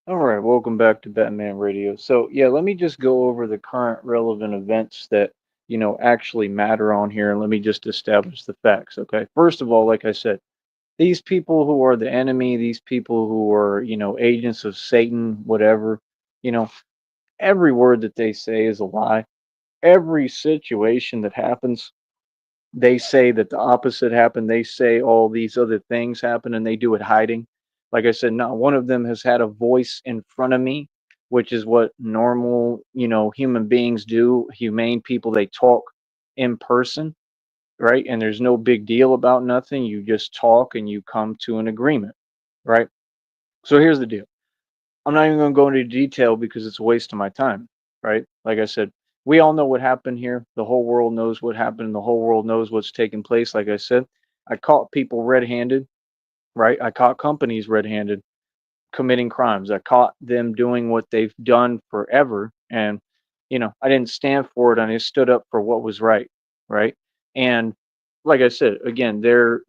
All right, welcome back to Batman Radio. So, yeah, let me just go over the current relevant events that, actually matter on here, and let me just establish the facts, okay? First of all, like I said, these people who are the enemy, these people who are, agents of Satan, whatever, you know, every word that they say is a lie. Every situation that happens, they say that the opposite happened. They say all these other things happen and they do it hiding. Like I said, not one of them has had a voice in front of me, which is what normal, human beings do. Humane people, they talk in person, right? And there's no big deal about nothing. You just talk and you come to an agreement, right? So here's the deal. I'm not even going to go into detail because it's a waste of my time, right? Like I said, we all know what happened here. The whole world knows what happened. The whole world knows what's taking place. Like I said, I caught people red handed, right? I caught companies red handed committing crimes. I caught them doing what they've done forever. And, I didn't stand for it. I stood up for what was right, right? And like I said, again, there's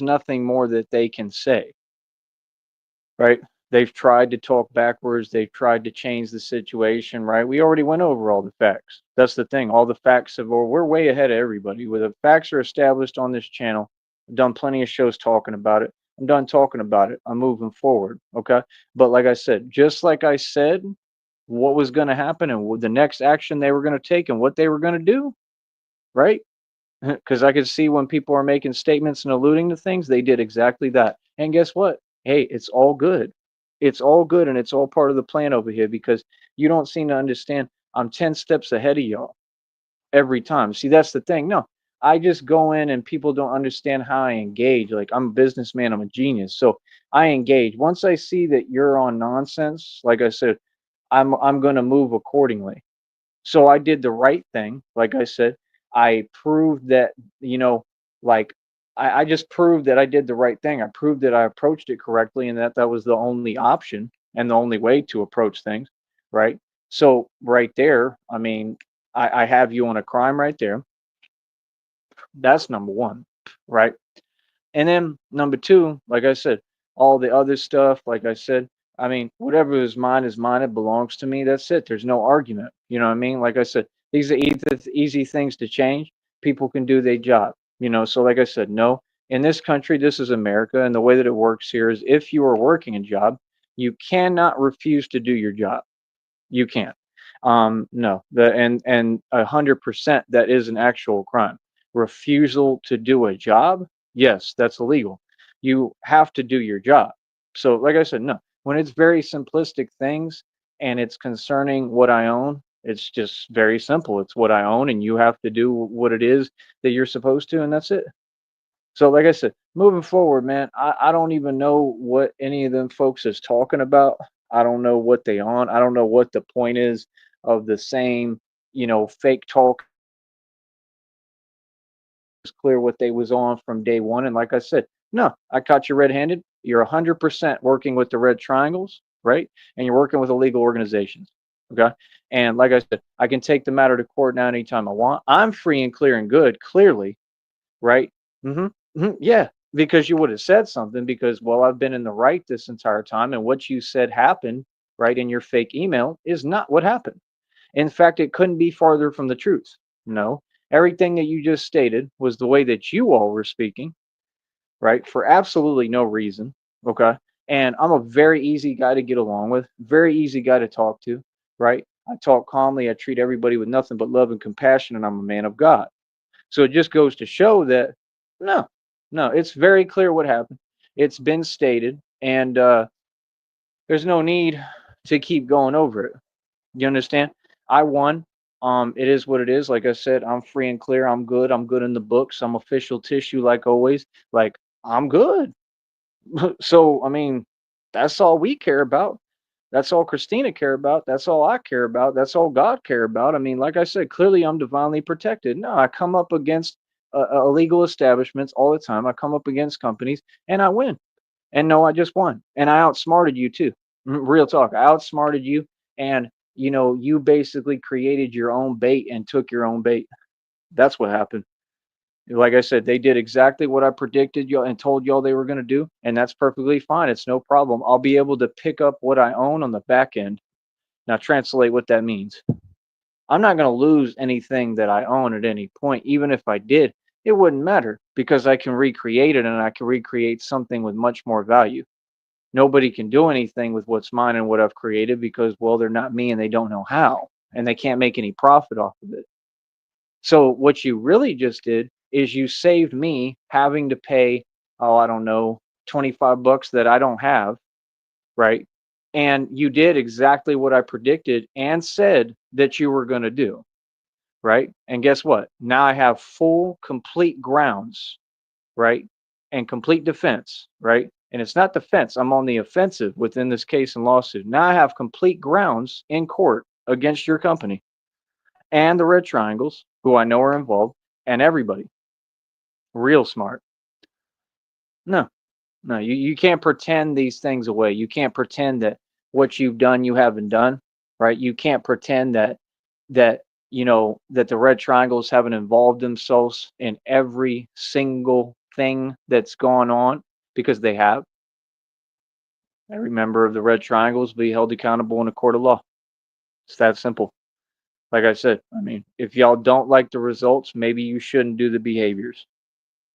nothing more that they can say, right? They've tried to talk backwards. They've tried to change the situation, right? We already went over all the facts. That's the thing. All the facts have, or we're way ahead of everybody. Where the facts are established on this channel, I've done plenty of shows talking about it. I'm done talking about it. I'm moving forward. Okay. But like I said, just like I said, what was going to happen and the next action they were going to take and what they were going to do, right? Because I could see when people are making statements and alluding to things, they did exactly that. And guess what? Hey, it's all good. It's all good and it's all part of the plan over here because you don't seem to understand. I'm 10 steps ahead of y'all every time. See, that's the thing. No, I just go in and people don't understand how I engage. Like, I'm a businessman, I'm a genius. So I engage. Once I see that you're on nonsense, like I said, I'm going to move accordingly. So I did the right thing. Like I said, I proved that, you know, like I just proved that I did the right thing. I proved that I approached it correctly and that that was the only option and the only way to approach things. Right. So right there, I mean, I have you on a crime right there. That's number one. Right. And then number two, like I said, all the other stuff, like I said, I mean, whatever is mine is mine. It belongs to me. That's it. There's no argument. You know what I mean? Like I said, these are easy things to change. People can do their job. So like I said, no. In this country, this is America, and the way that it works here is if you are working a job, you cannot refuse to do your job. You can't. No, and 100% that is an actual crime. Refusal to do a job, yes, that's illegal. You have to do your job. So, like I said, no. When it's very simplistic things and it's concerning what I own, it's just very simple. It's what I own, and you have to do what it is that you're supposed to, and that's it. So, like I said, moving forward, man, I don't even know what any of them folks is talking about. I don't know what they on. I don't know what the point is of the same, fake talk. It's clear what they was on from day one. And like I said, no, I caught you red-handed. You're 100% working with the red triangles, right? And you're working with illegal organizations. Okay. And like I said, I can take the matter to court now anytime I want. I'm free and clear and good, clearly, right? Yeah, because you would have said something because, well, I've been in the right this entire time, and what you said happened, right, in your fake email is not what happened. In fact, it couldn't be farther from the truth. No, everything that you just stated was the way that you all were speaking, right, for absolutely no reason. Okay. And I'm a very easy guy to get along with, very easy guy to talk to, right? I talk calmly, I treat everybody with nothing but love and compassion, and I'm a man of God. So it just goes to show that no, no, it's very clear what happened. It's been stated, and there's no need to keep going over it. You understand? I won. It is what it is. Like I said, I'm free and clear. I'm good. I'm good in the books. I'm official tissue, like always. Like I'm good. So I mean, that's all we care about. That's all Christina care about. That's all I care about. That's all God care about. I mean, like I said, clearly I'm divinely protected. No, I come up against illegal establishments all the time. I come up against companies and I win. And no, I just won. And I outsmarted you too. Real talk. I outsmarted you. And, you basically created your own bait and took your own bait. That's what happened. Like I said, they did exactly what I predicted y'all and told y'all they were going to do, and that's perfectly fine. It's no problem. I'll be able to pick up what I own on the back end. Now, translate what that means. I'm not going to lose anything that I own at any point. Even if I did, it wouldn't matter because I can recreate it and I can recreate something with much more value. Nobody can do anything with what's mine and what I've created because, well, they're not me and they don't know how, and they can't make any profit off of it. So what you really just did is you saved me having to pay, oh, I don't know, 25 bucks that I don't have, right? And you did exactly what I predicted and said that you were going to do, right? And guess what? Now I have full, complete grounds, right? And complete defense, right? And it's not defense. I'm on the offensive within this case and lawsuit. Now I have complete grounds in court against your company and the Red Triangles, who I know are involved, and everybody. Real smart. No, no, you can't pretend these things away. You can't pretend that what you've done you haven't done, right? You can't pretend that that the Red Triangles haven't involved themselves in every single thing that's gone on because they have. Every member of the Red Triangles be held accountable in a court of law. It's that simple. Like I said, I mean, if y'all don't like the results, maybe you shouldn't do the behaviors.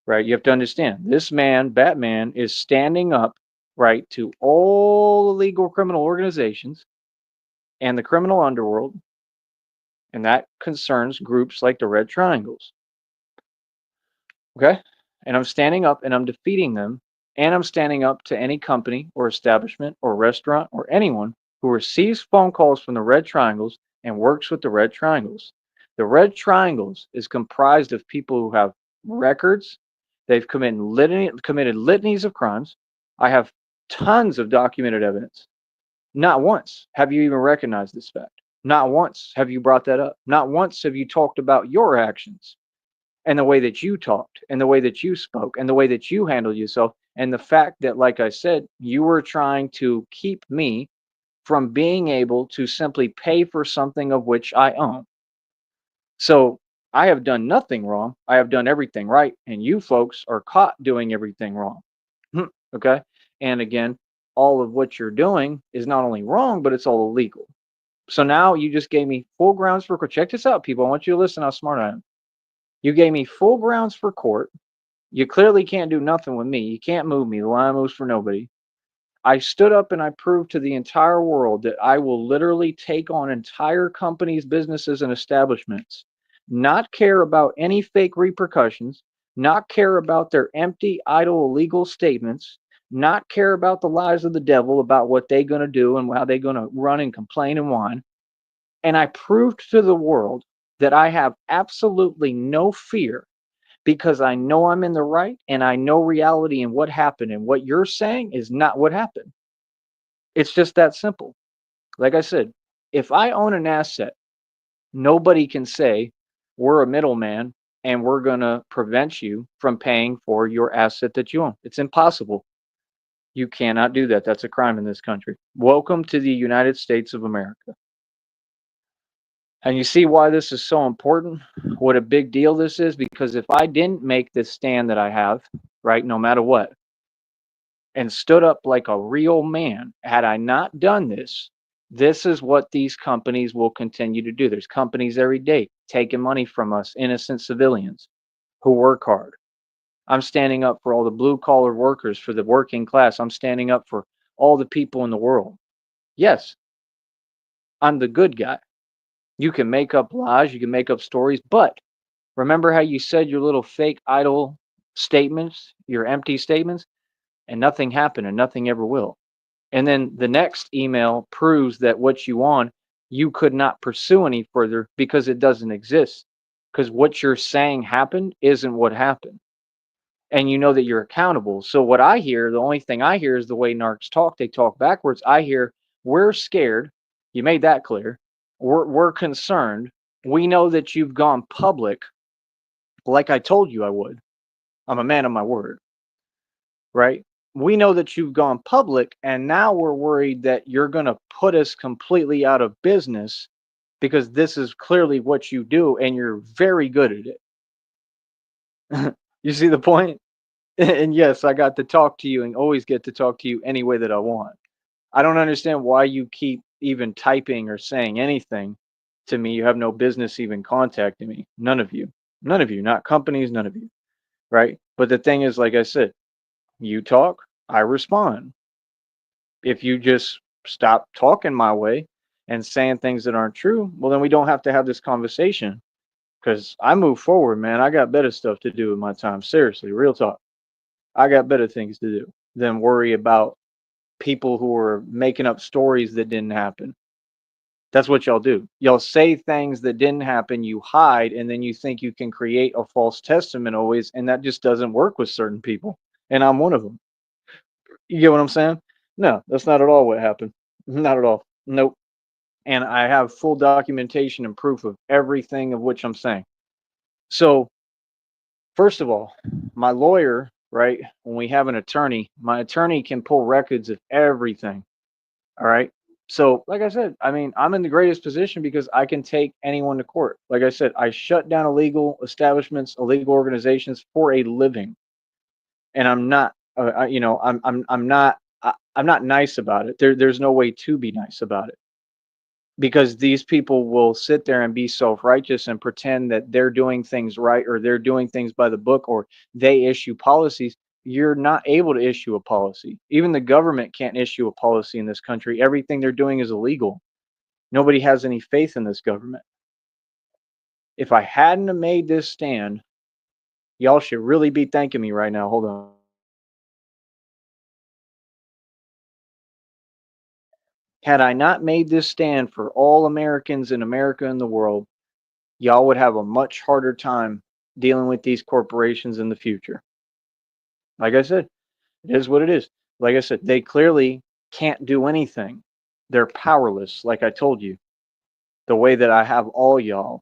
Right? You have to understand this man, Batman, is standing up, right, to all illegal criminal organizations and the criminal underworld, and that concerns groups like the Red Triangles. Okay? And I'm standing up and I'm defeating them, and I'm standing up to any company or establishment or restaurant or anyone who receives phone calls from the Red Triangles and works with the Red Triangles. The Red Triangles is comprised of people who have records. They've committed litanies of crimes. I have tons of documented evidence. Not once have you even recognized this fact. Not once have you brought that up. Not once have you talked about your actions and the way that you talked and the way that you spoke and the way that you handled yourself. And the fact that, like I said, you were trying to keep me from being able to simply pay for something of which I own. So I have done nothing wrong. I have done everything right. And you folks are caught doing everything wrong. Okay. And again, all of what you're doing is not only wrong, but it's all illegal. So now you just gave me full grounds for court. Check this out, people. I want you to listen how smart I am. You gave me full grounds for court. You clearly can't do nothing with me. You can't move me. The line moves for nobody. I stood up and I proved to the entire world that I will literally take on entire companies, businesses, and establishments, not care about any fake repercussions, not care about their empty, idle, illegal statements, not care about the lies of the devil about what they're going to do and how they're going to run and complain and whine. And I proved to the world that I have absolutely no fear because I know I'm in the right and I know reality and what happened. And what you're saying is not what happened. It's just that simple. Like I said, if I own an asset, nobody can say we're a middleman and we're going to prevent you from paying for your asset that you own. It's impossible. You cannot do that. That's a crime in this country. Welcome to the United States of America. And you see why this is so important? What a big deal this is? Because if I didn't make this stand that I have, right, no matter what, and stood up like a real man, had I not done this, this is what these companies will continue to do. There's companies every day taking money from us, innocent civilians who work hard. I'm standing up for all the blue collar workers, for the working class. I'm standing up for all the people in the world. Yes, I'm the good guy. You can make up lies, you can make up stories, but remember how you said your little fake idle statements, your empty statements, and nothing happened and nothing ever will. And then the next email proves that what you want, you could not pursue any further because it doesn't exist. Because what you're saying happened isn't what happened. And you know that you're accountable. So what I hear, the only thing I hear is the way narcs talk. They talk backwards. I hear, we're scared. You made that clear. We're concerned. We know that you've gone public like I told you I would. I'm a man of my word, right? We know that you've gone public, and now we're worried that you're going to put us completely out of business because this is clearly what you do and you're very good at it. You see the point? And yes, I got to talk to you and always get to talk to you any way that I want. I don't understand why you keep even typing or saying anything to me. You have no business even contacting me. None of you. None of you, not companies, none of you. Right? But the thing is, like I said, you talk, I respond. If you just stop talking my way and saying things that aren't true, well, then we don't have to have this conversation because I move forward, man. I got better stuff to do with my time. Seriously, real talk. I got better things to do than worry about people who are making up stories that didn't happen. That's what y'all do. Y'all say things that didn't happen, you hide, and then you think you can create a false testament always, and that just doesn't work with certain people. And I'm one of them. You get what I'm saying? No, that's not at all what happened. Not at all. Nope. And I have full documentation and proof of everything of which I'm saying. So, first of all, my lawyer, right? When we have an attorney, my attorney can pull records of everything. All right. So, like I said, I mean, I'm in the greatest position because I can take anyone to court. Like I said, I shut down illegal establishments, illegal organizations for a living, and I'm not, I'm not, I'm not nice about it. There's no way to be nice about it because these people will sit there and be self-righteous and pretend that they're doing things right or they're doing things by the book or they issue policies. You're not able to issue a policy. Even the government can't issue a policy in this country. Everything they're doing is illegal. Nobody has any faith in this government. If I hadn't have made this stand, y'all should really be thanking me right now. Hold on. Had I not made this stand for all Americans in America and the world, y'all would have a much harder time dealing with these corporations in the future. Like I said, it is what it is. Like I said, they clearly can't do anything. They're powerless, like I told you. The way that I have all y'all.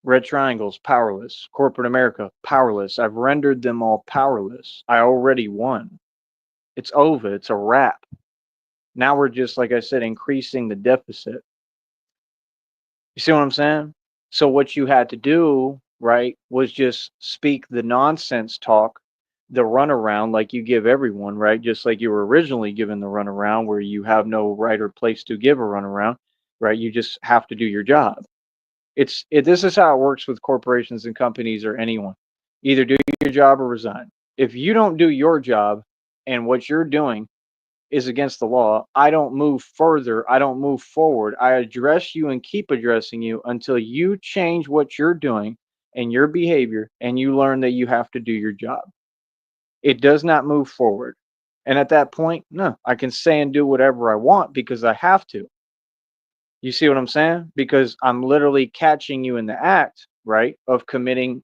Red Triangles, powerless. Corporate America, powerless. I've rendered them all powerless. I already won. It's over. It's a wrap. Now we're just, like I said, increasing the deficit. You see what I'm saying? So what you had to do, right, was just speak the nonsense talk, the runaround like you give everyone, right? Just like you were originally given the runaround where you have no right or place to give a runaround, right? You just have to do your job. This is how it works with corporations and companies or anyone. Either do your job or resign. If you don't do your job and what you're doing is against the law, I don't move further. I don't move forward. I address you and keep addressing you until you change what you're doing and your behavior and you learn that you have to do your job. It does not move forward. And at that point, no, I can say and do whatever I want because I have to. You see what I'm saying? Because I'm literally catching you in the act, right, of committing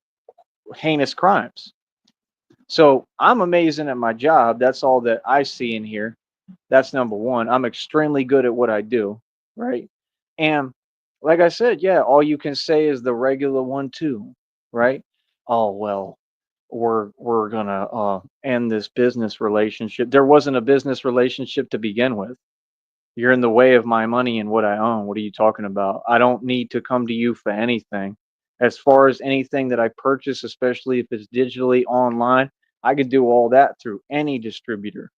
heinous crimes. So I'm amazing at my job. That's all that I see in here. That's number one. I'm extremely good at what I do, right? And like I said, yeah, all you can say is the regular one too, right? Oh well, we're gonna end this business relationship. There wasn't a business relationship to begin with. You're in the way of my money and what I own. What are you talking about? I don't need to come to you for anything. As far as anything that I purchase, especially if it's digitally online, I could do all that through any distributor,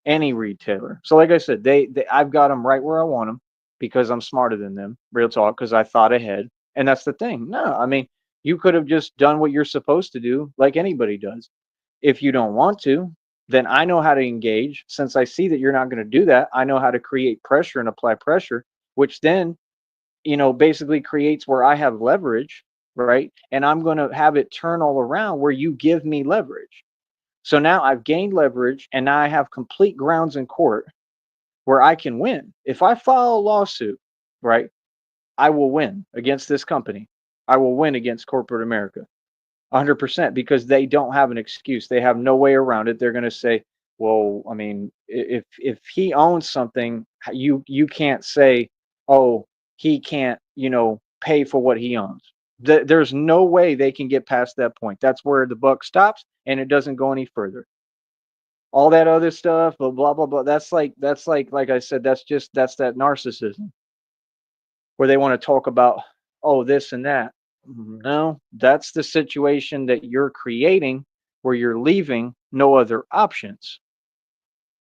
any retailer. So like I said, they I've got them right where I want them because I'm smarter than them. Real talk, because I thought ahead. And that's the thing. No, I mean, you could have just done what you're supposed to do like anybody does. If you don't want to, then I know how to engage. Since I see that you're not going to do that, I know how to create pressure and apply pressure, which then, basically creates where I have leverage, right? And I'm going to have it turn all around where you give me leverage. So now I've gained leverage and now I have complete grounds in court where I can win. If I file a lawsuit, right, I will win against this company. I will win against corporate America. 100% because they don't have an excuse. They have no way around it. They're going to say, "Well, I mean, if he owns something, you can't say, oh, he can't, pay for what he owns." There's no way they can get past that point. That's where the buck stops, and it doesn't go any further. All that other stuff, blah blah blah blah. Like I said, that's that narcissism where they want to talk about, oh, this and that. No, that's the situation that you're creating where you're leaving no other options,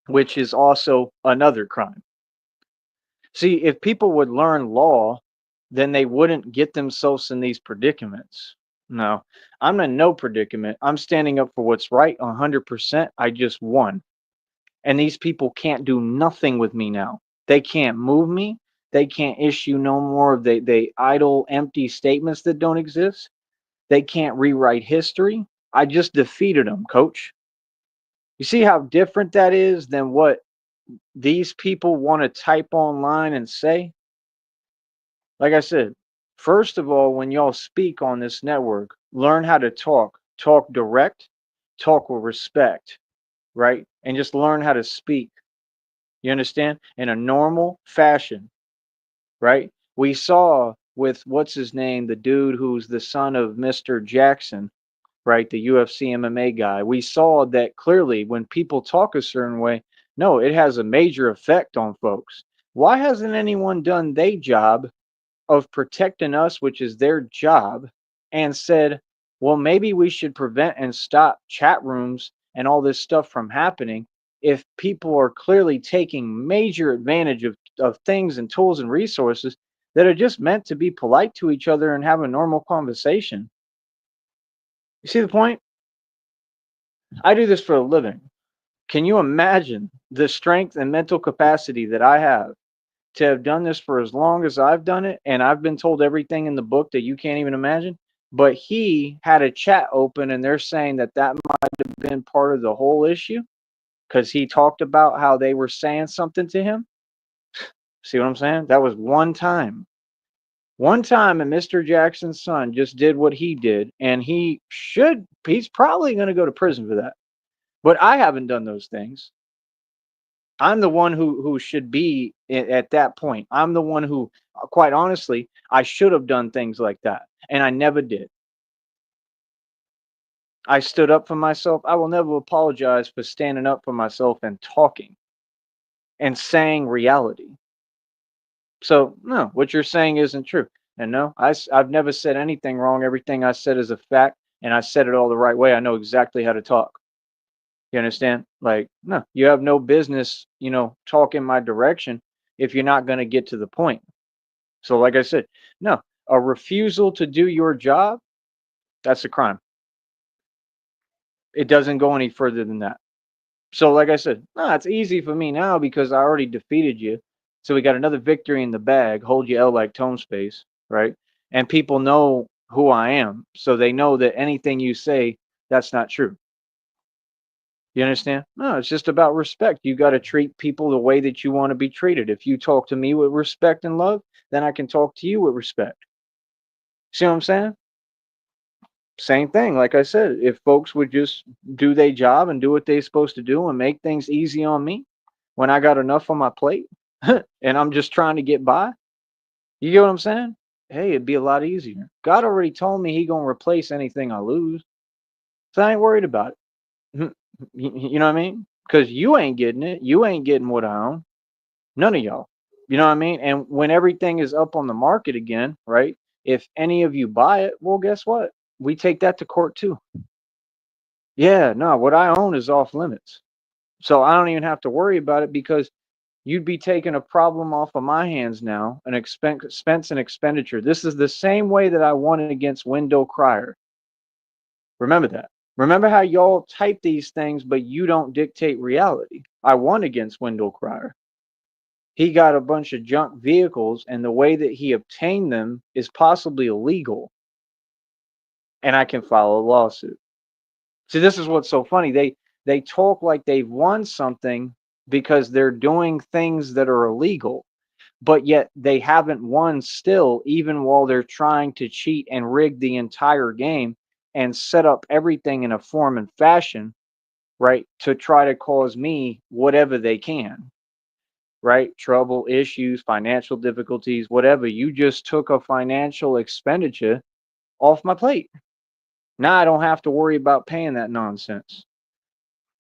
which is also another crime. See, if people would learn law, then they wouldn't get themselves in these predicaments. No, I'm in no predicament. I'm standing up for what's right 100%. I just won. And these people can't do nothing with me now. They can't move me. They can't issue no more of they idle, empty statements that don't exist. They can't rewrite history. I just defeated them, coach. You see how different that is than what these people want to type online and say? Like I said, first of all, when y'all speak on this network, learn how to talk. Talk direct, talk with respect, right? And just learn how to speak. You understand? In a normal fashion, right? We saw with what's his name, the dude who's the son of Mr. Jackson, right? The UFC MMA guy. We saw that clearly when people talk a certain way, no, it has a major effect on folks. Why hasn't anyone done their job of protecting us, which is their job, and said, well, maybe we should prevent and stop chat rooms and all this stuff from happening if people are clearly taking major advantage of things and tools and resources that are just meant to be polite to each other and have a normal conversation. You see the point? I do this for a living. Can you imagine the strength and mental capacity that I have to have done this for as long as I've done it? And I've been told everything in the book that you can't even imagine. But he had a chat open and they're saying that that might have been part of the whole issue because he talked about how they were saying something to him. See what I'm saying? That was one time. One time, and Mr. Jackson's son just did what he did, and he's probably going to go to prison for that. But I haven't done those things. I'm the one who should be at that point. I'm the one who, quite honestly, I should have done things like that, and I never did. I stood up for myself. I will never apologize for standing up for myself and talking and saying reality. So, no, what you're saying isn't true. And no, I've never said anything wrong. Everything I said is a fact, and I said it all the right way. I know exactly how to talk. You understand? Like, no, you have no business, talk in my direction if you're not going to get to the point. So, like I said, no, a refusal to do your job, that's a crime. It doesn't go any further than that. So, like I said, no, it's easy for me now because I already defeated you. So we got another victory in the bag. Hold your L like tone space, right? And people know who I am, so they know that anything you say, that's not true. You understand? No, it's just about respect. You got to treat people the way that you want to be treated. If you talk to me with respect and love, then I can talk to you with respect. See what I'm saying? Same thing. Like I said, if folks would just do their job and do what they're supposed to do and make things easy on me when I got enough on my plate and I'm just trying to get by, you get what I'm saying? Hey, it'd be a lot easier. God already told me he gonna replace anything I lose. So I ain't worried about it. You know what I mean? Because you ain't getting it. You ain't getting what I own. None of y'all. You know what I mean? And when everything is up on the market again, right? If any of you buy it, well, guess what? We take that to court too. Yeah, no, what I own is off limits. So I don't even have to worry about it because you'd be taking a problem off of my hands now, an expense and expenditure. This is the same way that I won against Wendell Cryer. Remember that. Remember how y'all type these things, but you don't dictate reality. I won against Wendell Cryer. He got a bunch of junk vehicles, and the way that he obtained them is possibly illegal, and I can file a lawsuit. See, this is what's so funny. They talk like they've won something because they're doing things that are illegal, but yet they haven't won still, even while they're trying to cheat and rig the entire game and set up everything in a form and fashion, right, to try to cause me whatever they can, right? Trouble, issues, financial difficulties, whatever. You just took a financial expenditure off my plate. Now I don't have to worry about paying that nonsense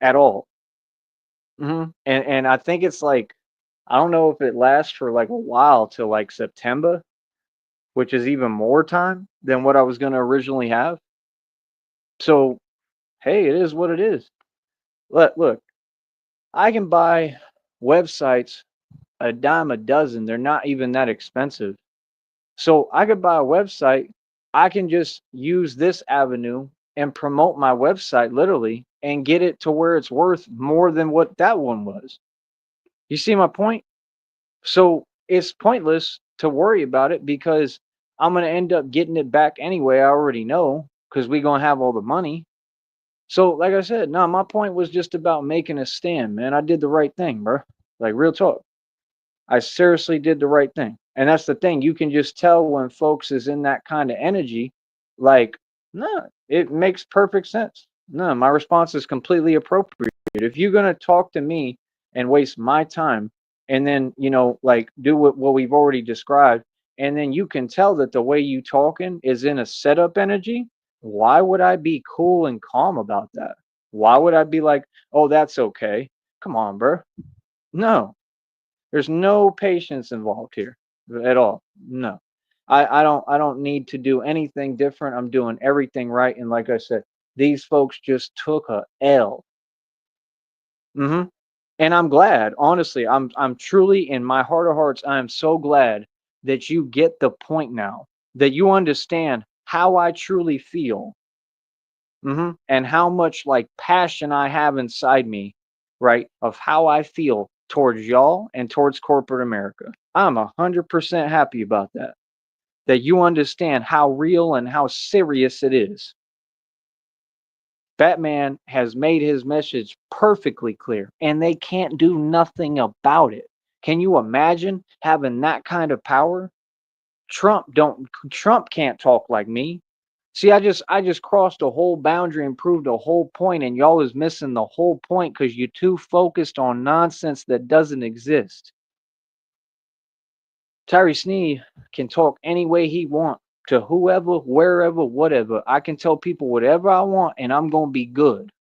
at all. And I think it's like I don't know if it lasts for like a while till like September, which is even more time than what I was going to originally have. So, hey, it is what it is. Look, I can buy websites a dime a dozen. They're not even that expensive. So I could buy a website. I can just use this avenue and promote my website literally and get it to where it's worth more than what that one was. You see my point? So it's pointless to worry about it because I'm going to end up getting it back anyway. I already know because we're going to have all the money. So, like I said, no, my point was just about making a stand, man. I did the right thing, bro. Like, real talk. I seriously did the right thing. And that's the thing. You can just tell when folks is in that kind of energy, like, no, it makes perfect sense. No, my response is completely appropriate. If you're going to talk to me and waste my time and then, like do what we've already described, and then you can tell that the way you talking is in a setup energy, why would I be cool and calm about that? Why would I be like, oh, that's okay? Come on, bro. No, there's no patience involved here at all. No. I don't need to do anything different. I'm doing everything right. And like I said, these folks just took a L. Mm-hmm. And I'm glad, honestly, I'm truly in my heart of hearts, I am so glad that you get the point now, that you understand how I truly feel. And how much like passion I have inside me, right? Of how I feel towards y'all and towards corporate America. I'm 100% happy about that. That you understand how real and how serious it is. Batman has made his message perfectly clear, and they can't do nothing about it. Can you imagine having that kind of power? Trump can't talk like me. See, I just crossed a whole boundary and proved a whole point, and y'all is missing the whole point because you're too focused on nonsense that doesn't exist. Tyree Snee can talk any way he want to whoever, wherever, whatever. I can tell people whatever I want, and I'm gonna be good.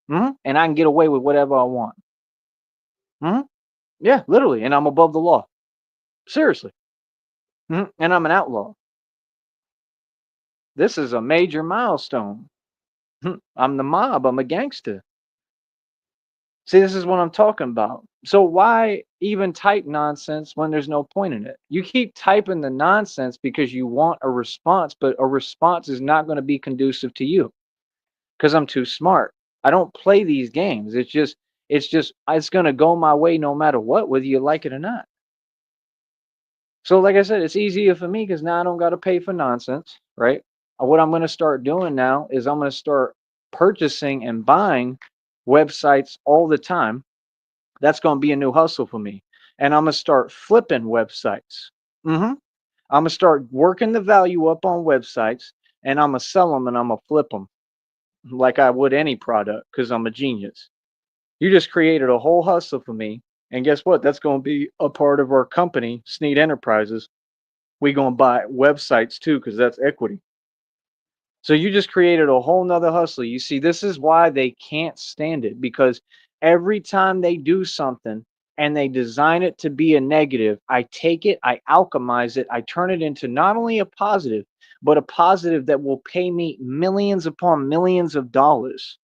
And I can get away with whatever I want. Yeah, literally, and I'm above the law. Seriously. And I'm an outlaw. This is a major milestone. I'm the mob. I'm a gangster. See, this is what I'm talking about. So why even type nonsense when there's no point in it? You keep typing the nonsense because you want a response, but a response is not going to be conducive to you because I'm too smart. I don't play these games. It's going to go my way no matter what, whether you like it or not. So like I said, it's easier for me because now I don't got to pay for nonsense, right? What I'm going to start doing now is I'm going to start purchasing and buying websites all the time. That's going to be a new hustle for me. And I'm going to start flipping websites. I'm going to start working the value up on websites and I'm going to sell them and I'm going to flip them like I would any product because I'm a genius. You just created a whole hustle for me. And guess what? That's going to be a part of our company, Sneed Enterprises. We're going to buy websites too because that's equity. So you just created a whole nother hustle. You see, this is why they can't stand it because every time they do something and they design it to be a negative, I take it, I alchemize it, I turn it into not only a positive, but a positive that will pay me millions upon millions of dollars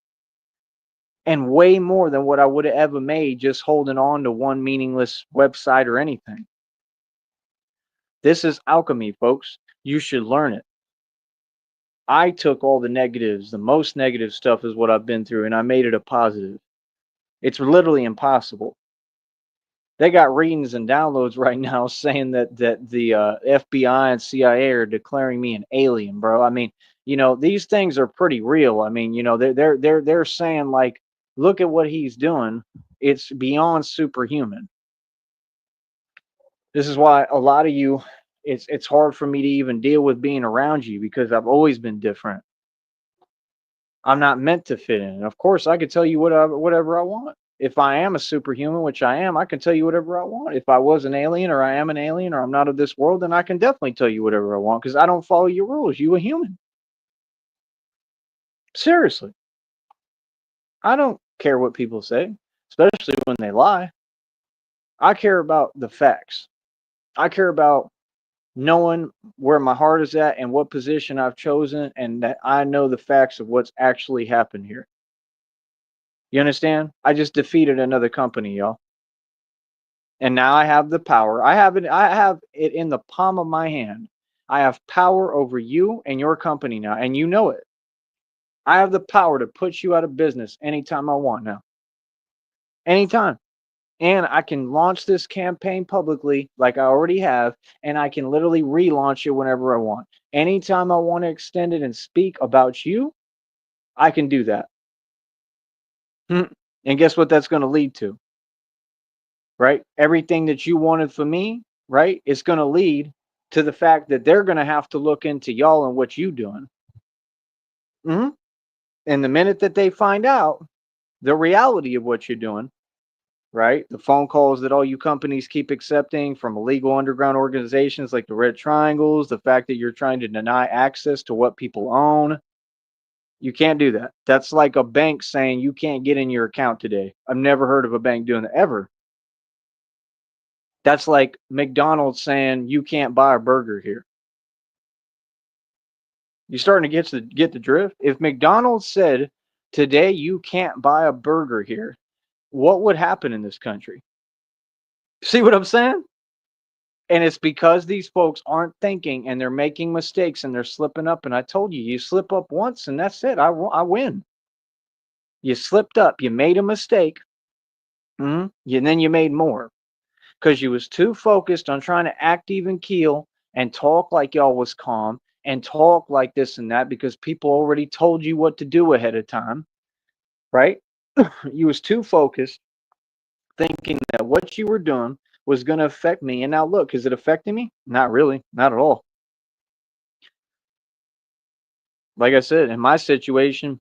and way more than what I would have ever made just holding on to one meaningless website or anything. This is alchemy, folks. You should learn it. I took all the negatives, the most negative stuff is what I've been through, and I made it a positive. It's literally impossible. They got readings and downloads right now saying that the FBI and CIA are declaring me an alien, bro. I mean, these things are pretty real. I mean, they're saying like, look at what he's doing. It's beyond superhuman. This is why a lot of you, it's hard for me to even deal with being around you because I've always been different. I'm not meant to fit in. Of course, I could tell you whatever I want. If I am a superhuman, which I am, I can tell you whatever I want. If I was an alien or I am an alien or I'm not of this world, then I can definitely tell you whatever I want because I don't follow your rules. You a human. Seriously. I don't care what people say, especially when they lie. I care about the facts. I care about knowing where my heart is at and what position I've chosen, and that I know the facts of what's actually happened here. You understand? I just defeated another company, y'all. And now I have the power. I have it in the palm of my hand. I have power over you and your company now, and you know it. I have the power to put you out of business anytime I want now. Anytime. And I can launch this campaign publicly like I already have, and I can literally relaunch it whenever I want. Anytime I want to extend it and speak about you, I can do that. Hmm. And guess what that's going to lead to, right? Everything that you wanted from me, right? It's going to lead to the fact that they're going to have to look into y'all and what you doing. Hmm. And the minute that they find out the reality of what you're doing, right? The phone calls that all you companies keep accepting from illegal underground organizations like the Red Triangles, the fact that you're trying to deny access to what people own. You can't do that. That's like a bank saying you can't get in your account today. I've never heard of a bank doing that ever. That's like McDonald's saying you can't buy a burger here. You starting to get the drift? If McDonald's said today you can't buy a burger here, what would happen in this country? See what I'm saying? And it's because these folks aren't thinking and they're making mistakes and they're slipping up. And I told you, you slip up once and that's it. I win. You slipped up. You made a mistake. And then you made more because you was too focused on trying to act even keel and talk like y'all was calm and talk like this and that because people already told you what to do ahead of time, right? You was too focused thinking that what you were doing was going to affect me. And now look, is it affecting me? Not really. Not at all. Like I said, in my situation,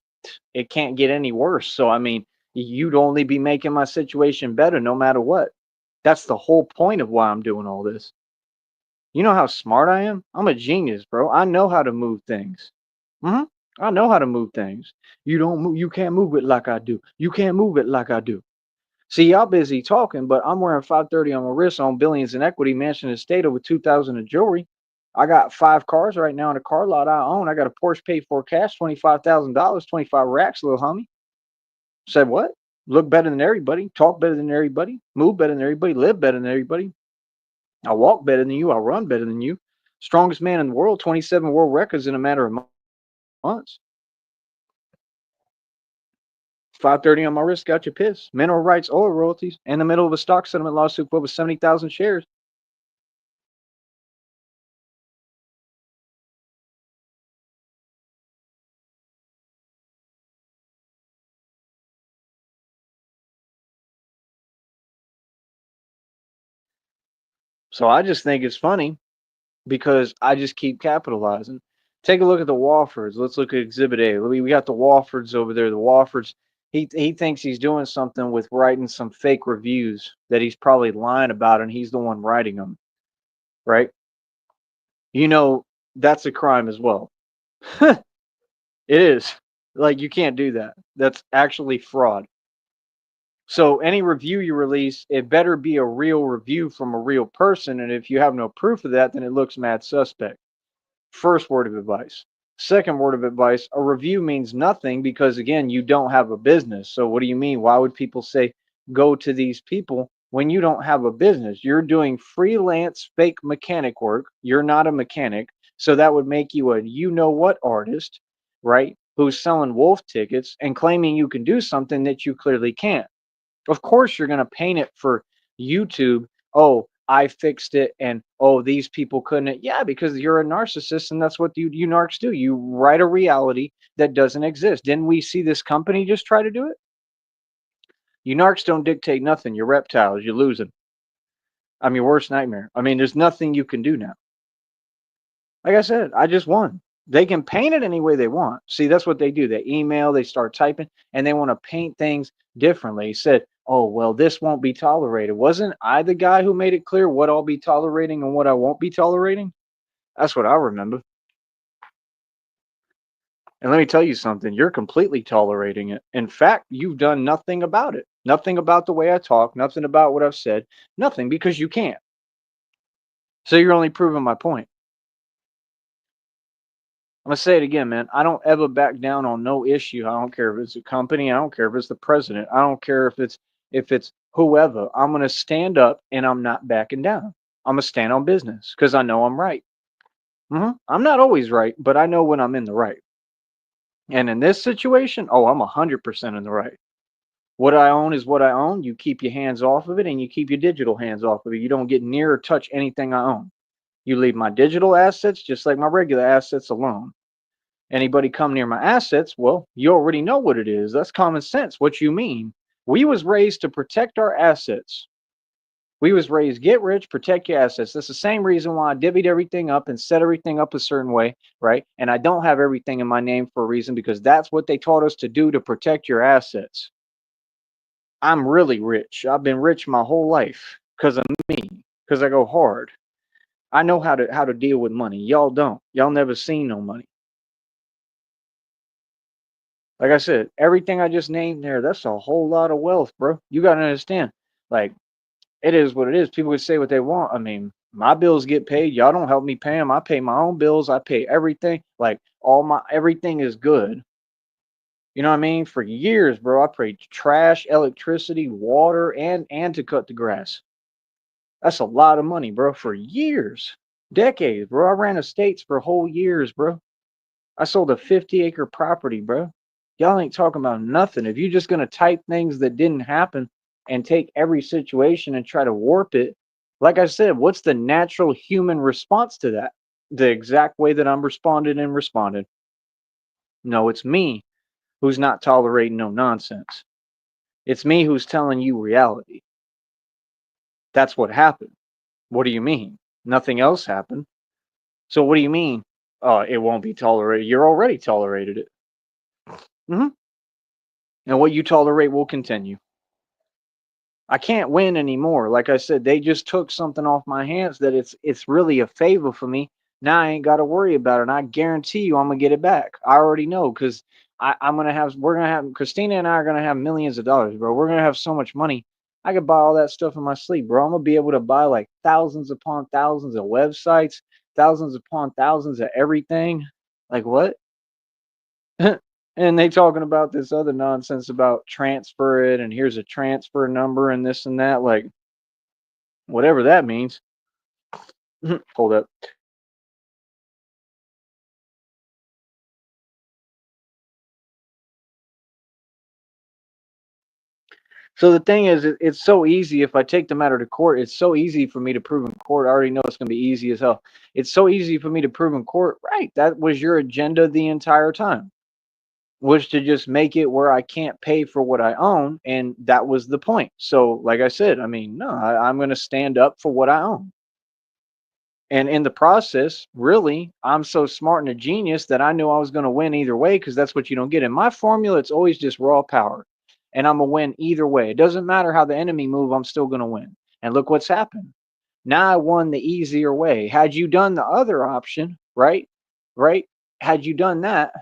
it can't get any worse. So, I mean, you'd only be making my situation better no matter what. That's the whole point of why I'm doing all this. You know how smart I am? I'm a genius, bro. I know how to move things. hmm I know how to move things. You don't move, you can't move it like I do. You can't move it like I do. See, y'all busy talking, but I'm wearing 530 on my wrist on billions in equity, mansion and state over 2,000 in jewelry. I got 5 cars right now in a car lot I own. I got a Porsche paid for cash, $25,000, 25 racks, little homie. Said what? Look better than everybody, talk better than everybody, move better than everybody, live better than everybody. I walk better than you. I run better than you. Strongest man in the world, 27 world records in a matter of months. 530 on my wrist got you pissed. Mineral rights, oil royalties, in the middle of a stock settlement lawsuit for over 70,000 shares. So I just think it's funny because I just keep capitalizing. Take a look at the Wofford's. Let's look at Exhibit A. We got the Wofford's over there. The Wofford's. He thinks he's doing something with writing some fake reviews that he's probably lying about, and he's the one writing them, right? You know that's a crime as well. It is. Like you can't do that. That's actually fraud. So any review you release, it better be a real review from a real person. And if you have no proof of that, then it looks mad suspect. First word of advice. Second word of advice, a review means nothing because again, you don't have a business. So what do you mean? Why would people say go to these people when you don't have a business? You're doing freelance fake mechanic work. You're not a mechanic. So that would make you a you know what artist, right? Who's selling wolf tickets and claiming you can do something that you clearly can't. Of course, you're going to paint it for YouTube. Oh, I fixed it, and oh, these people couldn't. Yeah, because you're a narcissist, and that's what you narcs do. You write a reality that doesn't exist. Didn't we see this company just try to do it? You narcs don't dictate nothing. You're reptiles. You're losing. I'm your worst nightmare. I mean, there's nothing you can do now. Like I said, I just won. They can paint it any way they want. See, that's what they do. They email, they start typing, and they want to paint things differently. He said, oh, well, this won't be tolerated. Wasn't I the guy who made it clear what I'll be tolerating and what I won't be tolerating? That's what I remember. And let me tell you something, you're completely tolerating it. In fact, you've done nothing about it. Nothing about the way I talk, nothing about what I've said, nothing because you can't. So you're only proving my point. I'm gonna say it again, man. I don't ever back down on no issue. I don't care if it's a company. I don't care if it's the president. I don't care if it's whoever. I'm gonna stand up and I'm not backing down. I'm gonna stand on business because I know I'm right. I'm not always right, but I know when I'm in the right. And in this situation, oh, I'm 100% in the right. What I own is what I own. You keep your hands off of it and you keep your digital hands off of it. You don't get near or touch anything I own. You leave my digital assets just like my regular assets alone. Anybody come near my assets, well, you already know what it is. That's common sense. What you mean? We was raised to protect our assets. We was raised get rich, protect your assets. That's the same reason why I divvied everything up and set everything up a certain way, right? And I don't have everything in my name for a reason because that's what they taught us to do to protect your assets. I'm really rich. I've been rich my whole life because of me, because I go hard. I know how to deal with money. Y'all don't. Y'all never seen no money. Like I said, everything I just named there, that's a whole lot of wealth, bro. You gotta understand. Like, it is what it is. People can say what they want. I mean, my bills get paid. Y'all don't help me pay them. I pay my own bills. I pay everything. Like all my everything is good. You know what I mean? For years, bro, I paid trash, electricity, water, and to cut the grass. That's a lot of money, bro, for years. Decades, bro. I ran estates for whole years, bro. I sold a 50-acre property, bro. Y'all ain't talking about nothing. If you're just gonna type things that didn't happen and take every situation and try to warp it, like I said, what's the natural human response to that? The exact way that I'm responded and responded. No, it's me who's not tolerating no nonsense. It's me who's telling you reality. That's what happened. What do you mean? Nothing else happened. So what do you mean? It won't be tolerated. You're already tolerated it. hmm And what you tolerate will continue. I can't win anymore. Like I said, they just took something off my hands that it's really a favor for me. Now I ain't got to worry about it. And I guarantee you I'm gonna get it back. I already know because I'm gonna have we're gonna have Christina and I are gonna have millions of dollars, bro. We're gonna have so much money. I could buy all that stuff in my sleep, bro. I'm gonna be able to buy like thousands upon thousands of websites, thousands upon thousands of everything. Like what? And they talking about this other nonsense about transfer it and here's a transfer number and this and that, like whatever that means. Hold up. So the thing is, it's so easy. If I take the matter to court, it's so easy for me to prove in court. I already know it's going to be easy as hell. It's so easy for me to prove in court. Right. That was your agenda the entire time, was to just make it where I can't pay for what I own. And that was the point. So, like I said, I mean, no, I'm going to stand up for what I own. And in the process, really, I'm so smart and a genius that I knew I was going to win either way because that's what you don't get. In my formula, it's always just raw power. And I'm going to win either way. It doesn't matter how the enemy move, I'm still going to win. And look what's happened. Now I won the easier way. Had you done the other option, right? Right? Had you done that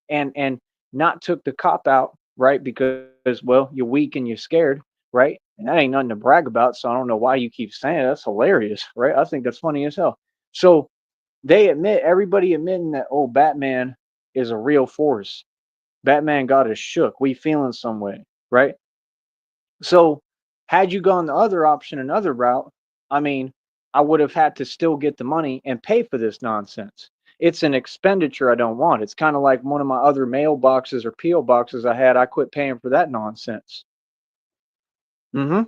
and not took the cop out, right? Because well, you're weak and you're scared, right? And that ain't nothing to brag about. So I don't know why you keep saying it. That's hilarious, right? I think that's funny as hell. So they admit, everybody admitting that, oh, Batman is a real force. Batman got us shook. We feeling some way, right? So had you gone the other option, another route, I mean, I would have had to still get the money and pay for this nonsense. It's an expenditure I don't want. It's kind of like one of my other mailboxes or PO boxes I had. I quit paying for that nonsense. hmm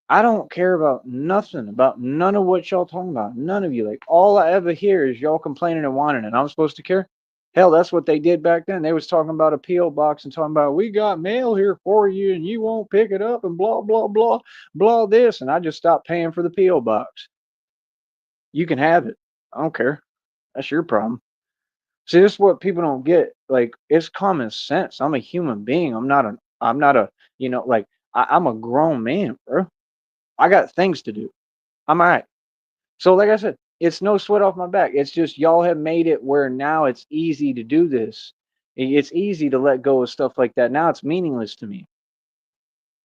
I don't care about nothing, about none of what y'all talking about. None of you. Like all I ever hear is y'all complaining and whining, and I'm supposed to care. Hell, that's what they did back then. They was talking about a PO box and talking about we got mail here for you, and you won't pick it up, and blah blah blah blah this, and I just stopped paying for the PO box. You can have it. I don't care. That's your problem. See, this is what people don't get. Like it's common sense. I'm a human being. I'm not a. I'm not a. Like I'm a grown man, bro. I got things to do. I'm all right. So, like I said, it's no sweat off my back. It's just y'all have made it where now it's easy to do this. It's easy to let go of stuff like that. Now it's meaningless to me.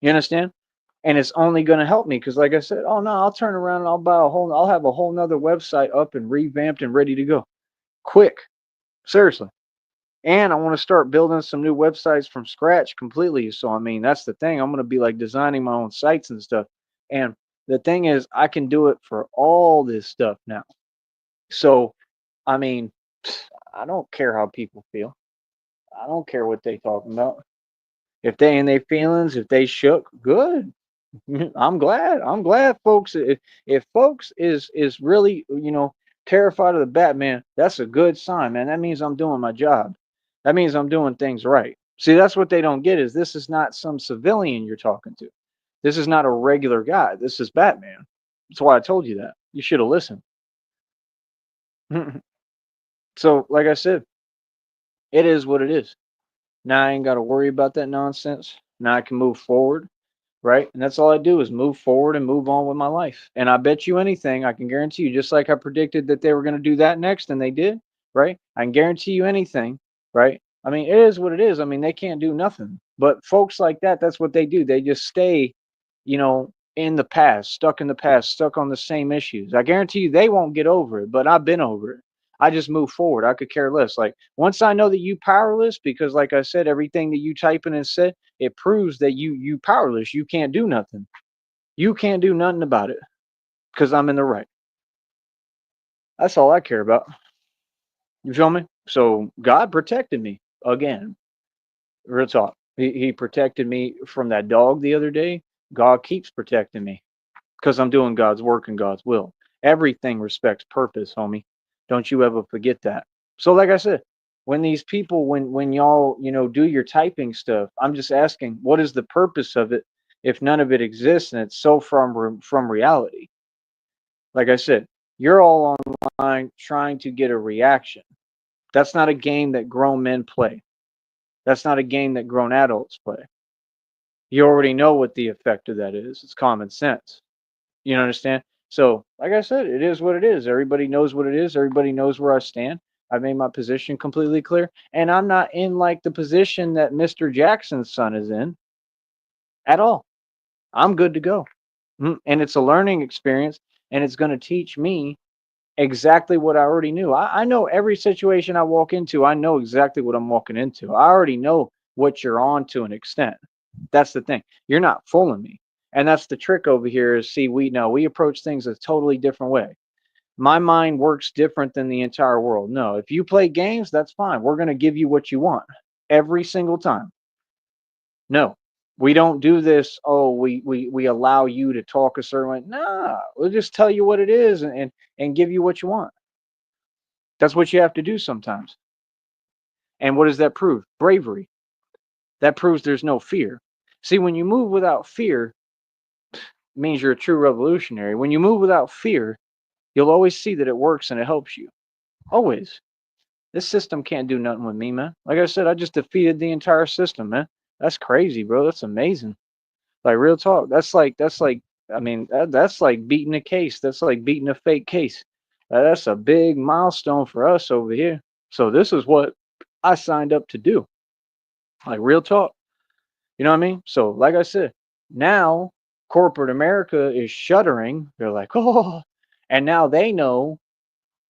You understand? And it's only going to help me because, like I said, oh no, I'll turn around and I'll have a whole nother website up and revamped and ready to go. Quick. Seriously. And I want to start building some new websites from scratch completely. So, I mean, that's the thing. I'm going to be like designing my own sites and stuff. And the thing is, I can do it for all this stuff now. So, I mean, I don't care how people feel. I don't care what they talking about. If they in their feelings, if they shook, good. I'm glad. I'm glad, folks. If folks is really, terrified of the Batman, that's a good sign, man. That means I'm doing my job. That means I'm doing things right. See, that's what they don't get is this is not some civilian you're talking to. This is not a regular guy. This is Batman. That's why I told you that. You should have listened. So, like I said, it is what it is. Now I ain't got to worry about that nonsense. Now I can move forward. Right? And that's all I do is move forward and move on with my life. And I bet you anything, I can guarantee you, just like I predicted that they were going to do that next and they did, right? I can guarantee you anything, right? I mean, it is what it is. I mean, they can't do nothing. But folks like that, that's what they do. They just stay, in the past, stuck in the past, stuck on the same issues. I guarantee you they won't get over it, but I've been over it. I just move forward. I could care less. Like once I know that you powerless, because like I said, everything that you type in and said, it proves that you powerless. You can't do nothing. You can't do nothing about it because I'm in the right. That's all I care about. You feel me? So God protected me again. Real talk. He protected me from that dog the other day. God keeps protecting me because I'm doing God's work and God's will. Everything respects purpose, homie. Don't you ever forget that. So, like I said, when these people, when y'all, do your typing stuff, I'm just asking, what is the purpose of it if none of it exists and it's so from reality? Like I said, you're all online trying to get a reaction. That's not a game that grown men play. That's not a game that grown adults play. You already know what the effect of that is. It's common sense. You understand? So, like I said, it is what it is. Everybody knows what it is. Everybody knows where I stand. I've made my position completely clear. And I'm not in like the position that Mr. Jackson's son is in at all. I'm good to go. And it's a learning experience and it's going to teach me exactly what I already knew. I know every situation I walk into, I know exactly what I'm walking into. I already know what you're on to an extent. That's the thing. You're not fooling me. And that's the trick over here is see, we approach things a totally different way. My mind works different than the entire world. No, if you play games, that's fine. We're going to give you what you want every single time. No, we don't do this. Oh, we allow you to talk a certain way. Nah, we'll just tell you what it is and give you what you want. That's what you have to do sometimes. And what does that prove? Bravery. That proves there's no fear. See, when you move without fear, it means you're a true revolutionary. When you move without fear, you'll always see that it works and it helps you. Always. This system can't do nothing with me, man. Like I said, I just defeated the entire system, man. That's crazy, bro. That's amazing. Like real talk. That's like I mean, that's like beating a case. That's like beating a fake case. That's a big milestone for us over here. So this is what I signed up to do. Like real talk. You know what I mean? So like I said, now corporate America is shuddering. They're like, "Oh." And now they know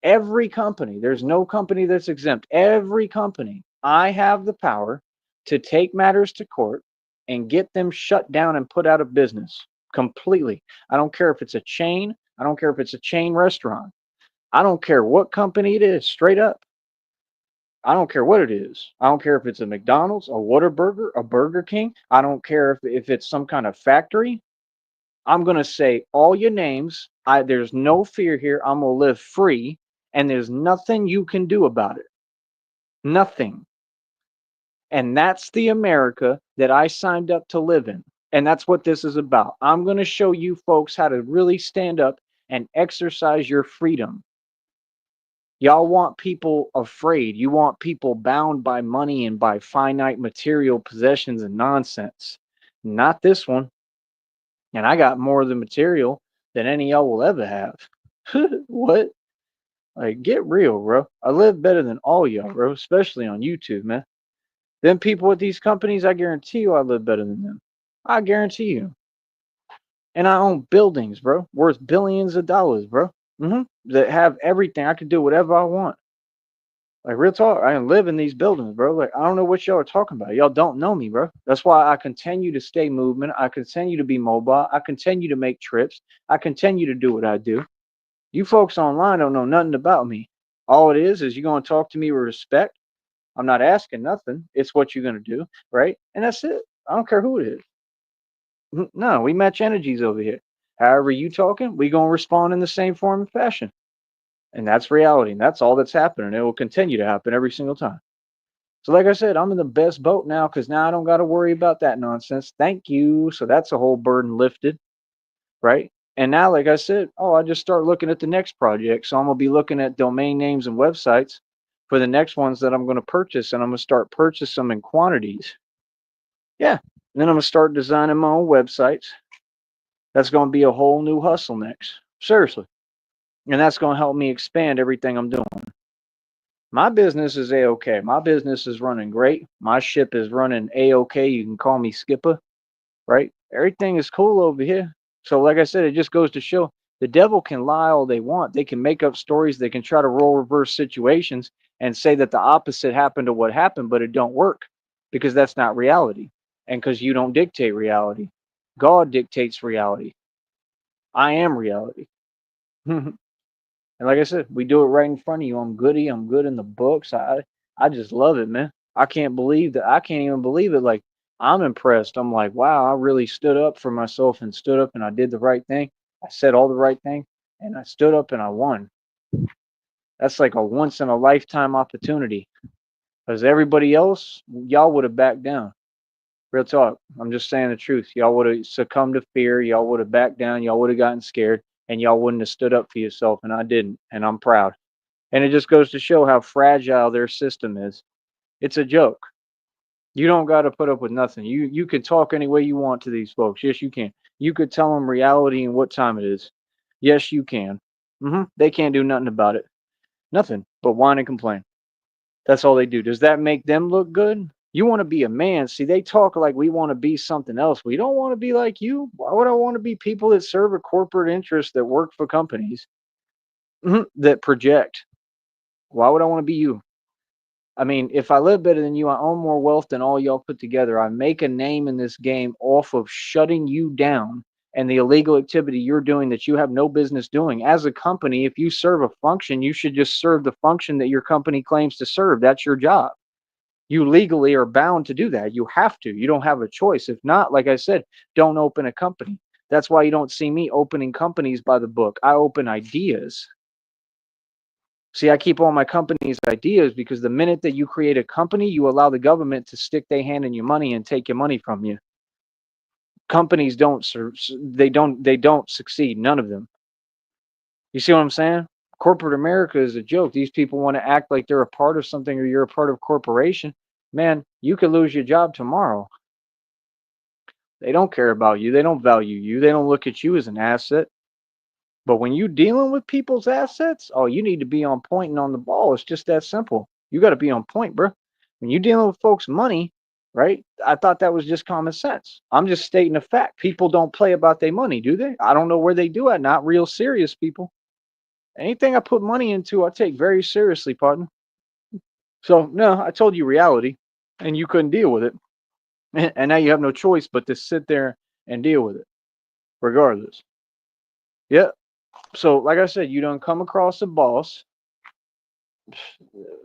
every company, there's no company that's exempt. Every company, I have the power to take matters to court and get them shut down and put out of business completely. I don't care if it's a chain. I don't care if it's a chain restaurant. I don't care what company it is, straight up. I don't care what it is. I don't care if it's a McDonald's, a Whataburger, a Burger King. I don't care if it's some kind of factory. I'm gonna say all your names. There's no fear here. I'm gonna live free, and there's nothing you can do about it. Nothing. And that's the America that I signed up to live in. And that's what this is about. I'm gonna show you folks how to really stand up and exercise your freedom. Y'all want people afraid. You want people bound by money and by finite material possessions and nonsense. Not this one. And I got more of the material than any y'all will ever have. What? Like, get real, bro. I live better than all y'all, bro, especially on YouTube, man. Them people with these companies, I guarantee you I live better than them. I guarantee you. And I own buildings, bro, worth billions of dollars, bro. That have everything. I can do whatever I want. Like real talk, I live in these buildings, bro. Like I don't know what y'all are talking about. Y'all don't know me, bro. That's why I continue to stay movement. I continue to be mobile. I continue to make trips. I continue to do what I do. You folks online don't know nothing about me. All it is you're gonna talk to me with respect. I'm not asking nothing. It's what you're gonna do, right? And that's it. I don't care who it is. No, we match energies over here. However you talking, we gonna respond in the same form and fashion. And that's reality. And that's all that's happening. It will continue to happen every single time. So, like I said, I'm in the best boat now because now I don't got to worry about that nonsense. Thank you. So that's a whole burden lifted, right? And now, like I said, I just start looking at the next project. So I'm gonna be looking at domain names and websites for the next ones that I'm gonna purchase, and I'm gonna start purchasing them in quantities. Yeah. And then I'm gonna start designing my own websites. That's gonna be a whole new hustle next. Seriously. And that's gonna help me expand everything I'm doing. My business is a-okay. My business is running great. My ship is running a-okay. You can call me Skipper, right? Everything is cool over here. So, like I said, it just goes to show the devil can lie all they want. They can make up stories. They can try to role reverse situations and say that the opposite happened to what happened, but it don't work because that's not reality. And because you don't dictate reality, God dictates reality. I am reality. And like I said, we do it right in front of you. I'm goody. I'm good in the books. I just love it, man. I can't believe that. I can't even believe it. Like I'm impressed. I'm like, wow, I really stood up for myself and stood up and I did the right thing. I said all the right thing and I stood up and I won. That's like a once in a lifetime opportunity. Because everybody else, y'all would have backed down. Real talk. I'm just saying the truth. Y'all would have succumbed to fear. Y'all would have backed down. Y'all would have gotten scared and y'all wouldn't have stood up for yourself. And I didn't. And I'm proud. And it just goes to show how fragile their system is. It's a joke. You don't got to put up with nothing. You can talk any way you want to these folks. Yes, you can. You could tell them reality and what time it is. Yes, you can. They can't do nothing about it. Nothing but whine and complain. That's all they do. Does that make them look good? You want to be a man. See, they talk like we want to be something else. We don't want to be like you. Why would I want to be people that serve a corporate interest that work for companies that project? Why would I want to be you? I mean, if I live better than you, I own more wealth than all y'all put together. I make a name in this game off of shutting you down and the illegal activity you're doing that you have no business doing. As a company, if you serve a function, you should just serve the function that your company claims to serve. That's your job. You legally are bound to do that. You have to. You don't have a choice. If not, like I said, don't open a company. That's why you don't see me opening companies by the book. I open ideas. See, I keep all my companies' ideas because the minute that you create a company, you allow the government to stick their hand in your money and take your money from you. Companies don't succeed. None of them. You see what I'm saying? Corporate America is a joke. These people want to act like they're a part of something or you're a part of a corporation. Man, you could lose your job tomorrow. They don't care about you. They don't value you. They don't look at you as an asset. But when you dealing with people's assets, oh, you need to be on point and on the ball. It's just that simple. You got to be on point, bro. When you dealing with folks' money, right? I thought that was just common sense. I'm just stating a fact. People don't play about their money, do they? I don't know where they do it. Not real serious people. Anything I put money into, I take very seriously, partner. So no, I told you reality, and you couldn't deal with it, and now you have no choice but to sit there and deal with it, regardless. Yeah. So, like I said, you don't come across a boss.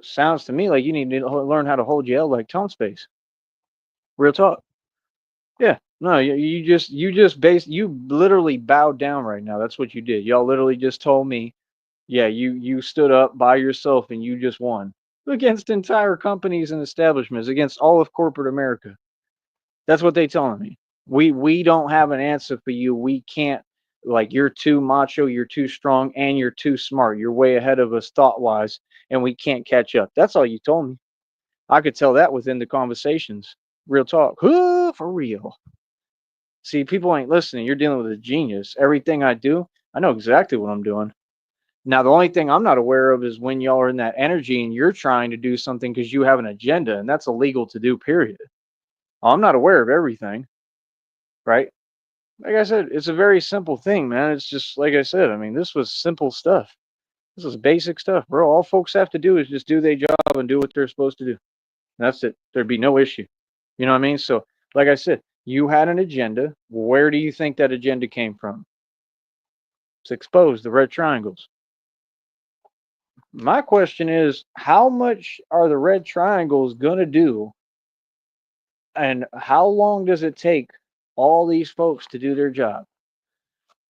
Sounds to me like you need to learn how to hold your L like tone space. Real talk. Yeah. No, you literally bowed down right now. That's what you did. Y'all literally just told me, yeah, you stood up by yourself and you just won against entire companies and establishments, against all of corporate America. That's what they telling me. We don't have an answer for you. We can't, like, you're too macho, you're too strong, and you're too smart. You're way ahead of us thought wise, and we can't catch up. That's all you told me. I could tell that within the conversations. Real talk. For real. See, people ain't listening. You're dealing with a genius. Everything I do, I know exactly what I'm doing. Now, the only thing I'm not aware of is when y'all are in that energy and you're trying to do something because you have an agenda, and that's illegal to do, period. I'm not aware of everything, right? Like I said, it's a very simple thing, man. It's just like I said. I mean, this was simple stuff. This is basic stuff, bro. All folks have to do is just do their job and do what they're supposed to do. That's it. There'd be no issue. You know what I mean? So, like I said, you had an agenda. Where do you think that agenda came from? It's exposed the red triangles. My question is, how much are the red triangles going to do? And how long does it take all these folks to do their job?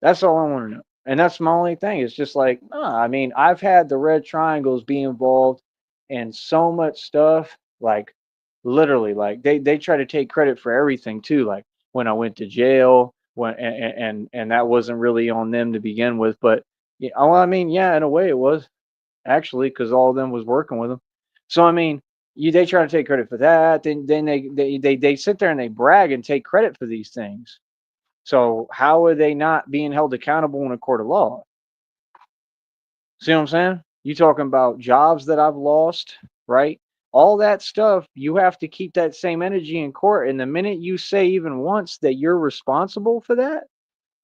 That's all I want to know. And that's my only thing. It's just like, I mean, I've had the red triangles be involved in so much stuff, like literally, like they try to take credit for everything too. Like when I went to jail, when and that wasn't really on them to begin with, but yeah, well, I mean, yeah, in a way it was actually because all of them was working with them. So I mean, they try to take credit for that. Then they sit there and they brag and take credit for these things. So how are they not being held accountable in a court of law? See what I'm saying? You talking about jobs that I've lost, right? All that stuff, you have to keep that same energy in court. And the minute you say even once that you're responsible for that,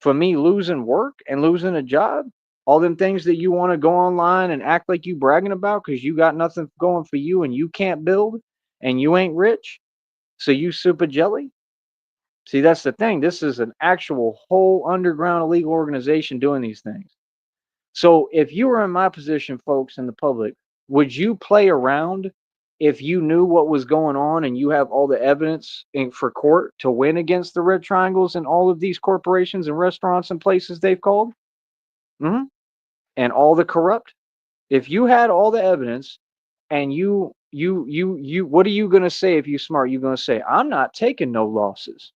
for me losing work and losing a job, all them things that you want to go online and act like you bragging about because you got nothing going for you and you can't build and you ain't rich, so you super jelly. See, that's the thing. This is an actual whole underground illegal organization doing these things. So if you were in my position, folks, in the public, would you play around if you knew what was going on and you have all the evidence for court to win against the red triangles and all of these corporations and restaurants and places they've called? Hmm. And all the corrupt? If you had all the evidence and what are you going to say if you smart? You're going to say, I'm not taking no losses.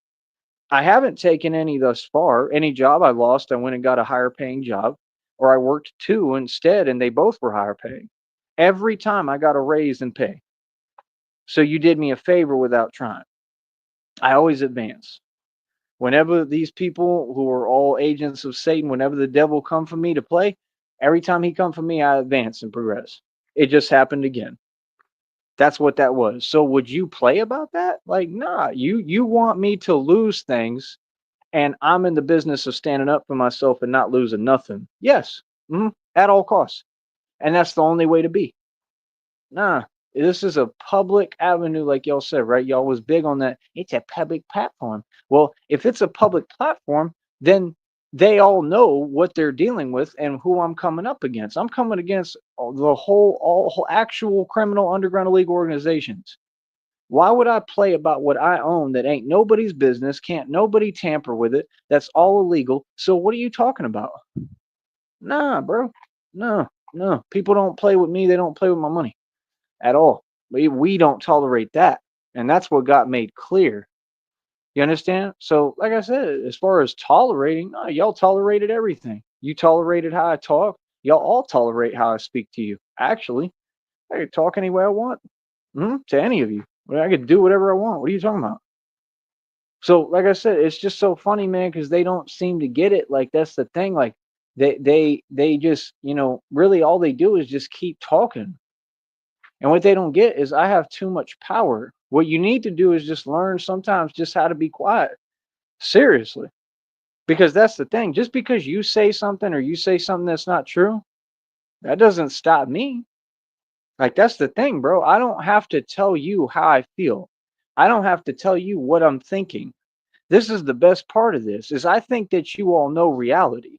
I haven't taken any thus far. Any job I lost, I went and got a higher paying job, or I worked two instead, and they both were higher paying. Every time I got a raise in pay. So you did me a favor without trying. I always advance. Whenever these people who are all agents of Satan, whenever the devil come for me to play, every time he come for me, I advance and progress. It just happened again. That's what that was. So would you play about that? Like, nah, you want me to lose things and I'm in the business of standing up for myself and not losing nothing. Yes, at all costs. And that's the only way to be. Nah, this is a public avenue, like y'all said, right? Y'all was big on that. It's a public platform. Well, if it's a public platform, then they all know what they're dealing with and who I'm coming up against. I'm coming against the whole actual criminal underground illegal organizations. Why would I play about what I own that ain't nobody's business? Can't nobody tamper with it? That's all illegal. So what are you talking about? Nah, bro. No, no. People don't play with me. They don't play with my money at all. We don't tolerate that. And that's what got made clear. You understand? So, like I said, as far as tolerating, no, y'all tolerated everything. You tolerated how I talk. Y'all all tolerate how I speak to you. Actually, I can talk any way I want to any of you. I could do whatever I want. What are you talking about? So, like I said, it's just so funny, man, because they don't seem to get it. Like that's the thing. Like they just, really all they do is just keep talking. And what they don't get is I have too much power. What you need to do is just learn sometimes just how to be quiet. Seriously. Because that's the thing. Just because you say something or you say something that's not true, that doesn't stop me. Like that's the thing, bro. I don't have to tell you how I feel. I don't have to tell you what I'm thinking. This is the best part of this is I think that you all know reality.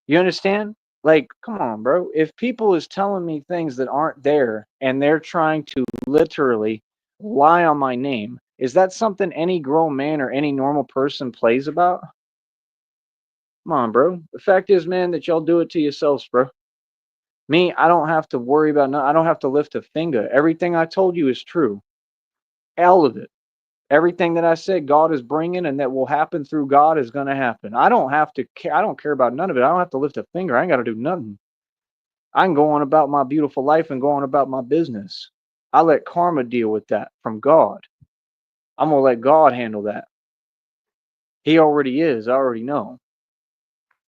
You understand? Like, come on, bro. If people is telling me things that aren't there and they're trying to literally lie on my name, is that something any grown man or any normal person plays about? Come on, bro. The fact is, man, that y'all do it to yourselves, bro. Me, I don't have to worry about no, I don't have to lift a finger. Everything I told you is true. All of it. Everything that I said God is bringing and that will happen through God is going to happen. I don't have to care. I don't care about none of it. I don't have to lift a finger. I ain't got to do nothing. I can go on about my beautiful life and go on about my business. I let karma deal with that from God. I'm going to let God handle that. He already is. I already know.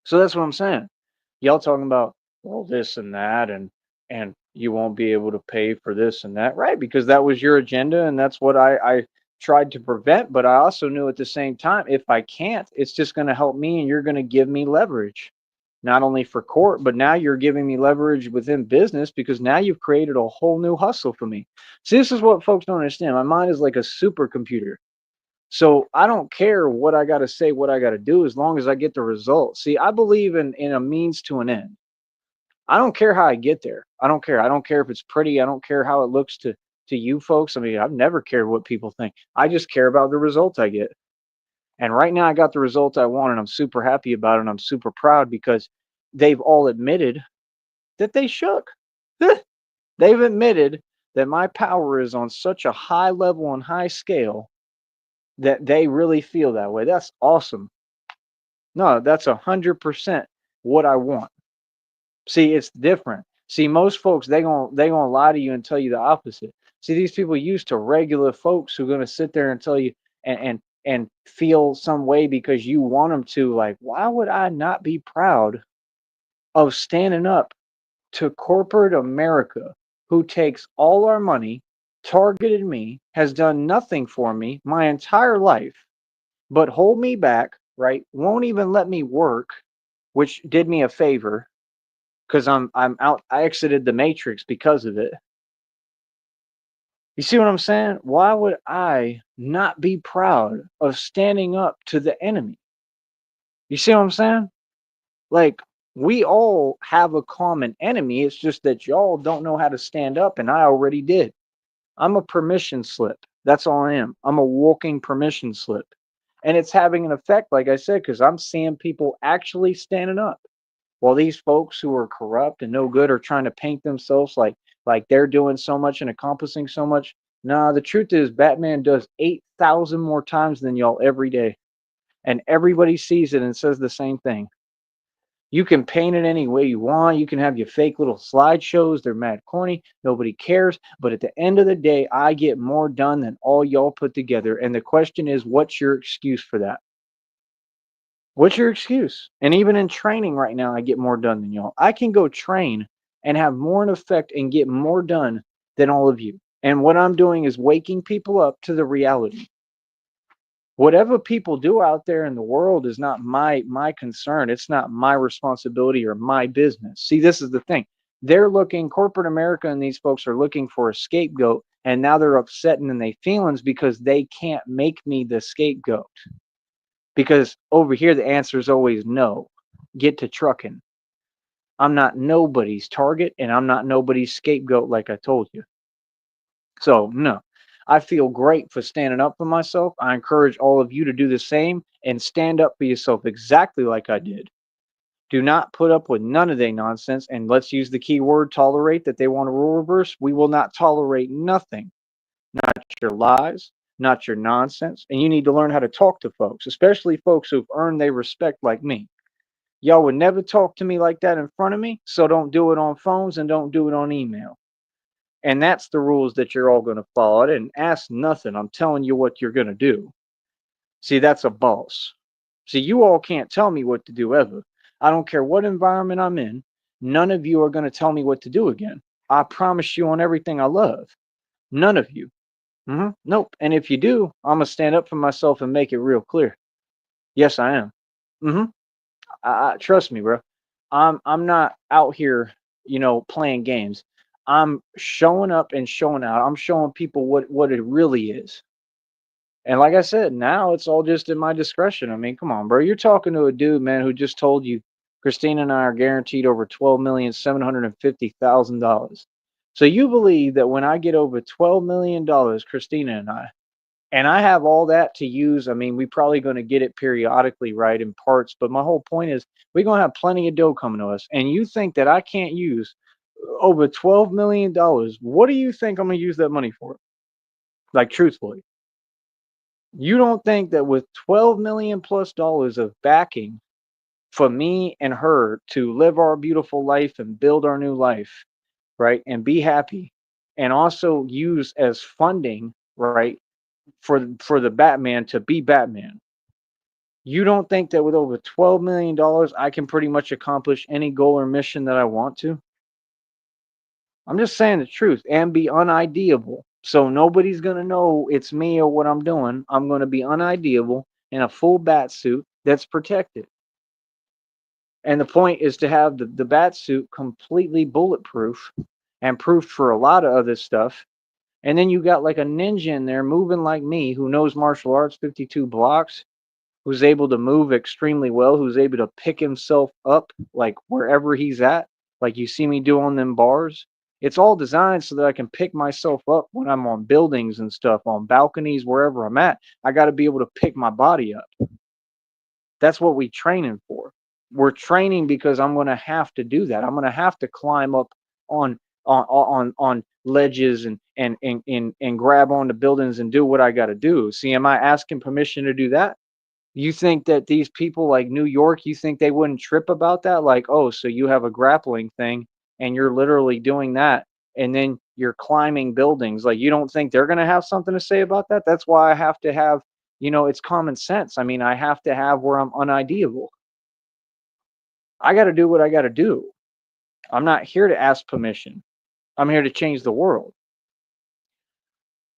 So that's what I'm saying. Y'all talking about, well, this and that, and you won't be able to pay for this and that, right? Because that was your agenda, and that's what I tried to prevent, but I also knew at the same time, if I can't, it's just going to help me and you're going to give me leverage, not only for court, but now you're giving me leverage within business because now you've created a whole new hustle for me. See, this is what folks don't understand. My mind is like a supercomputer. So I don't care what I got to say, what I got to do, as long as I get the results. See, I believe in a means to an end. I don't care how I get there. I don't care. I don't care if it's pretty. I don't care how it looks to you folks. I mean, I've never cared what people think. I just care about the results I get. And right now I got the results I want and I'm super happy about it and I'm super proud because they've all admitted that they shook. They've admitted that my power is on such a high level and high scale that they really feel that way. That's awesome. No, that's 100% what I want. See, it's different. See, most folks they gonna lie to you and tell you the opposite. See, these people used to regular folks who are gonna sit there and tell you and feel some way because you want them to. Like, why would I not be proud of standing up to corporate America who takes all our money, targeted me, has done nothing for me my entire life, but hold me back, right? Won't even let me work, which did me a favor because I'm out. I exited the matrix because of it. You see what I'm saying? Why would I not be proud of standing up to the enemy? You see what I'm saying? Like, we all have a common enemy. It's just that y'all don't know how to stand up, and I already did. I'm a permission slip. That's all I am. I'm a walking permission slip. And it's having an effect, like I said, because I'm seeing people actually standing up. While these folks who are corrupt and no good are trying to paint themselves like they're doing so much and accomplishing so much. Nah, the truth is Batman does 8,000 more times than y'all every day. And everybody sees it and says the same thing. You can paint it any way you want. You can have your fake little slideshows. They're mad corny. Nobody cares. But at the end of the day, I get more done than all y'all put together. And the question is, what's your excuse for that? What's your excuse? And even in training right now, I get more done than y'all. I can go train and have more in effect and get more done than all of you. And what I'm doing is waking people up to the reality. Whatever people do out there in the world is not my concern. It's not my responsibility or my business. See, this is the thing. They're looking, corporate America and these folks are looking for a scapegoat, and now they're upset and in their feelings because they can't make me the scapegoat. Because over here, the answer is always no. Get to trucking. I'm not nobody's target and I'm not nobody's scapegoat, like I told you. So, no, I feel great for standing up for myself. I encourage all of you to do the same and stand up for yourself exactly like I did. Do not put up with none of their nonsense. And let's use the key word tolerate that they want to rule reverse. We will not tolerate nothing, not your lies, not your nonsense. And you need to learn how to talk to folks, especially folks who've earned their respect like me. Y'all would never talk to me like that in front of me, so don't do it on phones and don't do it on email. And that's the rules that you're all going to follow. I didn't ask nothing. I'm telling you what you're going to do. See, that's a boss. See, you all can't tell me what to do ever. I don't care what environment I'm in. None of you are going to tell me what to do again. I promise you on everything I love. None of you. Nope. And if you do, I'm going to stand up for myself and make it real clear. Yes, I am. hmm Trust me, bro. I'm not out here, playing games. I'm showing up and showing out. I'm showing people what it really is. And like I said, now it's all just in my discretion. I mean, come on, bro. You're talking to a dude, man, who just told you Christina and I are guaranteed over $12,750,000. So you believe that when I get over $12 million, Christina and I have all that to use. I mean, we probably going to get it periodically, right, in parts. But my whole point is we're going to have plenty of dough coming to us. And you think that I can't use over $12 million? What do you think I'm going to use that money for? Like, truthfully, you don't think that with 12 million plus dollars of backing for me and her to live our beautiful life and build our new life, right, and be happy, and also use as funding, right, for the Batman to be Batman. You don't think that with over $12 million, I can pretty much accomplish any goal or mission that I want to? I'm just saying the truth and be unideable. So nobody's gonna know it's me or what I'm doing. I'm gonna be unideable in a full bat suit that's protected. And the point is to have the bat suit completely bulletproof and proof for a lot of other stuff. And then you got like a ninja in there moving like me who knows martial arts 52 blocks, who's able to move extremely well, who's able to pick himself up like wherever he's at, like you see me do on them bars. It's all designed so that I can pick myself up when I'm on buildings and stuff, on balconies, wherever I'm at. I got to be able to pick my body up. That's what we training for. We're training because I'm going to have to do that. I'm going to have to climb up on on ledges and grab onto buildings and do what I got to do. See, am I asking permission to do that? You think that these people like New York, you think they wouldn't trip about that? Like, oh, so you have a grappling thing and you're literally doing that and then you're climbing buildings. Like, you don't think they're going to have something to say about that? That's why I have to have, it's common sense. I mean, I have to have where I'm unideable. I got to do what I got to do. I'm not here to ask permission. I'm here to change the world.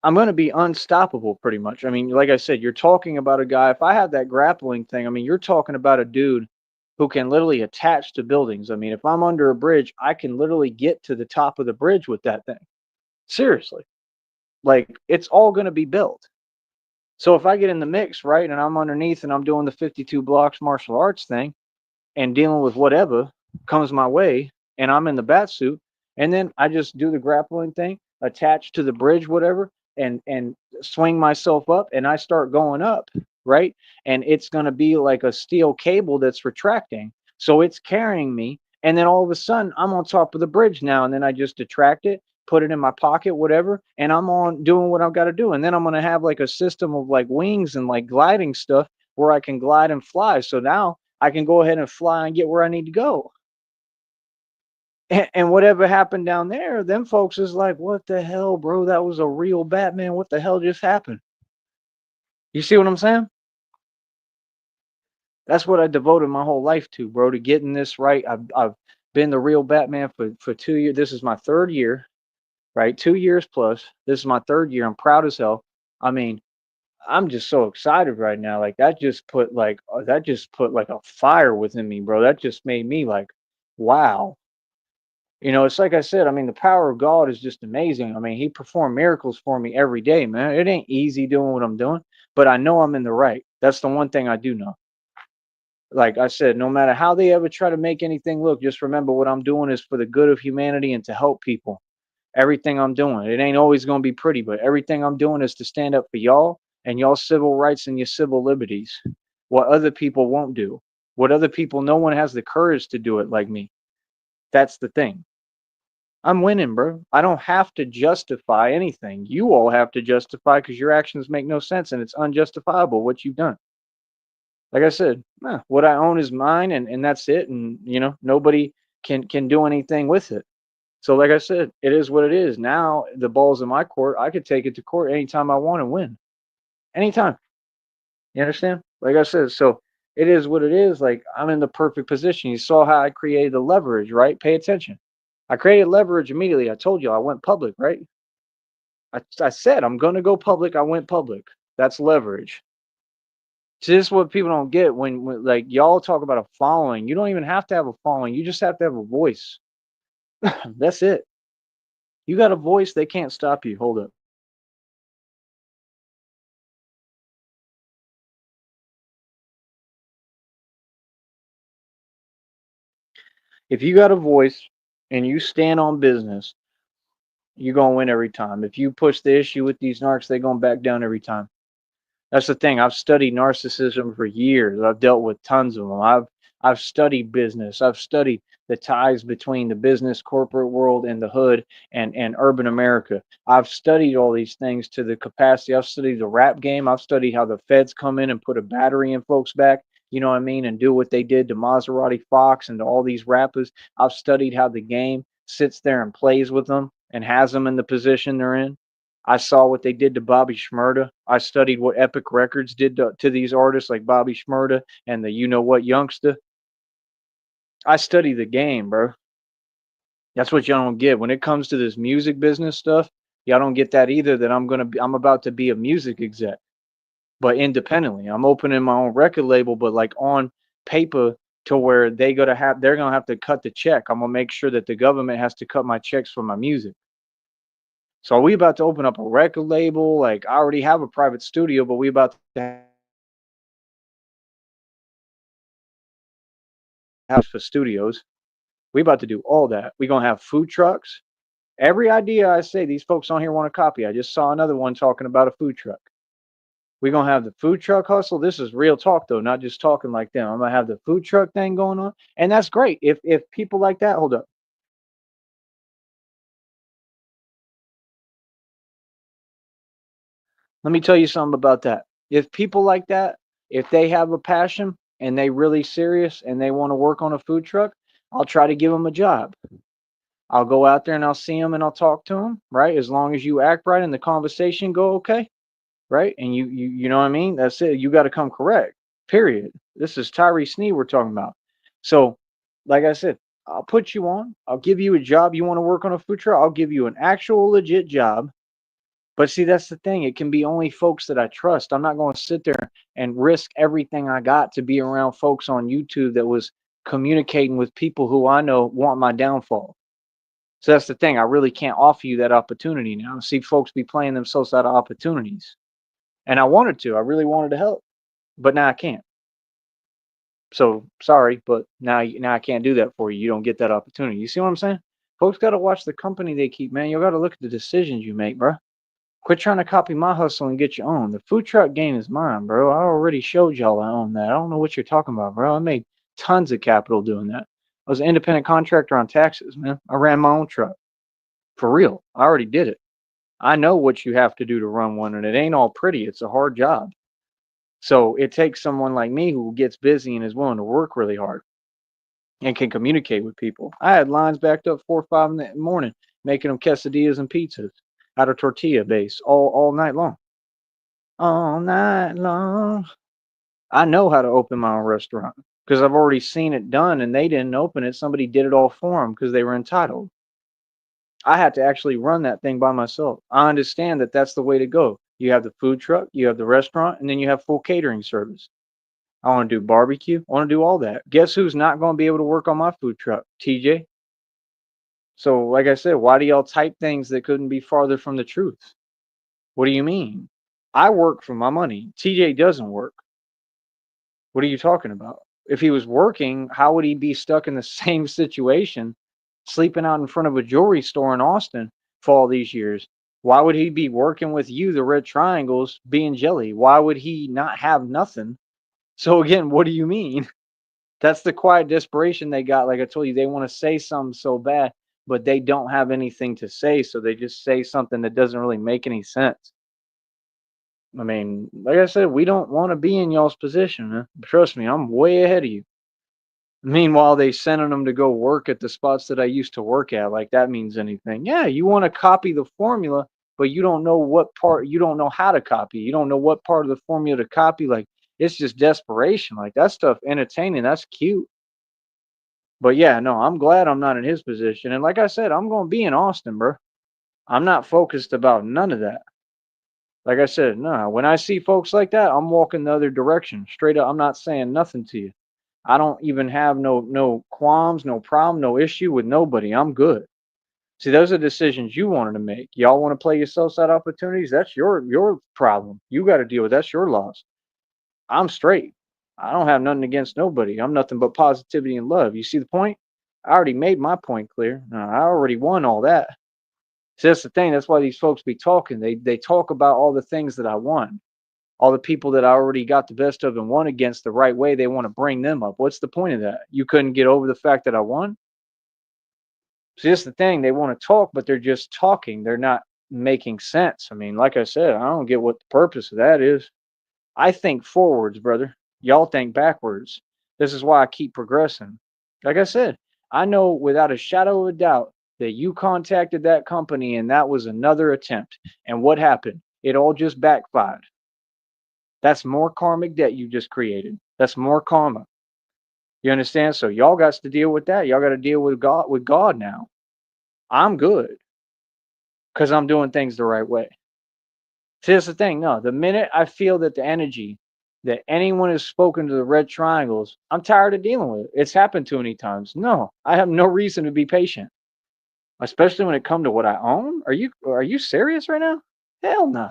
I'm going to be unstoppable pretty much. I mean, like I said, you're talking about a guy. If I have that grappling thing, I mean, you're talking about a dude who can literally attach to buildings. I mean, if I'm under a bridge, I can literally get to the top of the bridge with that thing. Seriously. Like, it's all going to be built. So if I get in the mix, right, and I'm underneath and I'm doing the 52 blocks martial arts thing and dealing with whatever comes my way and I'm in the bat suit and then I just do the grappling thing, attach to the bridge, whatever, and swing myself up and I start going up, right? And it's gonna be like a steel cable that's retracting. So it's carrying me. And then all of a sudden I'm on top of the bridge now. And then I just attract it, put it in my pocket, whatever, and I'm on doing what I've got to do. And then I'm gonna have like a system of like wings and like gliding stuff where I can glide and fly. So now I can go ahead and fly and get where I need to go. And whatever happened down there, them folks is like, what the hell, bro? That was a real Batman. What the hell just happened? You see what I'm saying? That's what I devoted my whole life to, bro, to getting this right. I've been the real Batman for 2 years. This is my third year, right? 2 years plus. This is my third year. I'm proud as hell. I mean, I'm just so excited right now. Like that just put like a fire within me, bro. That just made me like, wow. It's like I said, I mean, the power of God is just amazing. I mean, he performed miracles for me every day, man. It ain't easy doing what I'm doing, but I know I'm in the right. That's the one thing I do know. Like I said, no matter how they ever try to make anything look, just remember what I'm doing is for the good of humanity and to help people. Everything I'm doing, it ain't always going to be pretty, but everything I'm doing is to stand up for y'all and y'all civil rights and your civil liberties. What other people won't do, what other people, no one has the courage to do it like me. That's the thing. I'm winning, bro. I don't have to justify anything. You all have to justify because your actions make no sense and it's unjustifiable what you've done. Like I said, what I own is mine and that's it. And nobody can do anything with it. So like I said, it is what it is. Now the ball's in my court. I could take it to court anytime I want and win. Anytime. You understand? Like I said, so it is what it is. Like I'm in the perfect position. You saw how I created the leverage, right? Pay attention. I created leverage immediately. I told you I went public, right? I said I'm gonna go public. I went public. That's leverage. See, this is what people don't get when like y'all talk about a following. You don't even have to have a following. You just have to have a voice. That's it. You got a voice, they can't stop you. Hold up. If you got a voice and you stand on business, you're gonna win every time. If you push the issue with these narcs, they're gonna back down every time. That's the thing. I've studied narcissism for years. I've dealt with tons of them. I've studied business. I've studied the ties between the business corporate world and the hood and urban America. I've studied all these things to the capacity. I've studied the rap game. I've studied how the feds come in and put a battery in folks' back, you know what I mean, and do what they did to Maserati Fox and to all these rappers. I've studied how the game sits there and plays with them and has them in the position they're in. I saw what they did to Bobby Shmurda. I studied what Epic Records did to these artists like Bobby Shmurda and the you know what youngster. I study the game, bro. That's what y'all don't get. When it comes to this music business stuff, Y'all don't get that either, that I'm about to be a music exec, but independently. I'm opening my own record label, but like on paper, to where they're gonna have to cut the check. I'm gonna make sure that the government has to cut my checks for my music. So we about to open up a record label. Like I already have a private studio, but we about to have for studios. We about to do all that. We gonna have food trucks. Every idea I say, these folks on here want to copy. I just saw another one talking about a food truck. We're gonna have the food truck hustle. This is real talk though, not just talking like them. I'm gonna have the food truck thing going on. And that's great. If people like that, hold up. Let me tell you something about that. If people like that, if they have a passion and they really serious and they want to work on a food truck, I'll try to give them a job. I'll go out there and I'll see them and I'll talk to them, right? As long as you act right and the conversation go okay, right? And you know what I mean? That's it. You got to come correct. Period. This is Tyree Sneed we're talking about. So, like I said, I'll put you on. I'll give you a job. You want to work on a food truck? I'll give you an actual legit job. But see, that's the thing. It can be only folks that I trust. I'm not going to sit there and risk everything I got to be around folks on YouTube that was communicating with people who I know want my downfall. So that's the thing. I really can't offer you that opportunity now. I see folks be playing themselves out of opportunities. And I wanted to. I really wanted to help, but now I can't. So sorry, but now I can't do that for you. You don't get that opportunity. You see what I'm saying? Folks got to watch the company they keep, man. You got to look at the decisions you make, bro. Quit trying to copy my hustle and get your own. The food truck game is mine, bro. I already showed y'all I own that. I don't know what you're talking about, bro. I made tons of capital doing that. I was an independent contractor on taxes, man. I ran my own truck. For real. I already did it. I know what you have to do to run one, and it ain't all pretty. It's a hard job. So it takes someone like me who gets busy and is willing to work really hard and can communicate with people. I had lines backed up 4 or 5 in the morning making them quesadillas and pizzas out of tortilla base all night long. All night long. I know how to open my own restaurant because I've already seen it done and they didn't open it. Somebody did it all for them because they were entitled. I had to actually run that thing by myself. I understand that that's the way to go. You have the food truck, you have the restaurant, and then you have full catering service. I want to do barbecue. I want to do all that. Guess who's not going to be able to work on my food truck? TJ. So, like I said, why do y'all type things that couldn't be farther from the truth? What do you mean? I work for my money. TJ doesn't work. What are you talking about? If he was working, how would he be stuck in the same situation, sleeping out in front of a jewelry store in Austin for all these years? Why would he be working with you, the Red Triangles, being jelly? Why would he not have nothing? So again, what do you mean? That's the quiet desperation they got. Like I told you, they want to say something so bad, but they don't have anything to say, so they just say something that doesn't really make any sense. I mean, like I said, we don't want to be in y'all's position, man. Trust me, I'm way ahead of you. Meanwhile, they sending them to go work at the spots that I used to work at, like that means anything. Yeah, you want to copy the formula, but you don't know what part, you don't know how to copy. You don't know what part of the formula to copy. Like it's just desperation. Like that stuff entertaining, that's cute. But yeah, no, I'm glad I'm not in his position. And like I said, I'm going to be in Austin, bro. I'm not focused about none of that. Like I said, no, when I see folks like that, I'm walking the other direction. Straight up, I'm not saying nothing to you. I don't even have no qualms, no problem, no issue with nobody. I'm good. See, those are decisions you wanted to make. Y'all want to play yourselves out opportunities? That's your problem. You got to deal with that's your loss. I'm straight. I don't have nothing against nobody. I'm nothing but positivity and love. You see the point? I already made my point clear. I already won all that. See, that's the thing. That's why these folks be talking. They talk about all the things that I won, all the people that I already got the best of and won against the right way. They want to bring them up. What's the point of that? You couldn't get over the fact that I won? See, that's the thing. They want to talk, but they're just talking. They're not making sense. I mean, like I said, I don't get what the purpose of that is. I think forwards, brother. Y'all think backwards. This is why I keep progressing. Like I said, I know without a shadow of a doubt that you contacted that company and that was another attempt. And what happened? It all just backfired. That's more karmic debt you just created. That's more karma. You understand? So y'all got to deal with that. Y'all got to deal with God now. I'm good. because I'm doing things the right way. See, that's the thing. No, the minute I feel that the energy that anyone has spoken to the red triangles, I'm tired of dealing with it. It's happened too many times. No, I have no reason to be patient, especially when it comes to what I own. Are you serious right now? Hell no.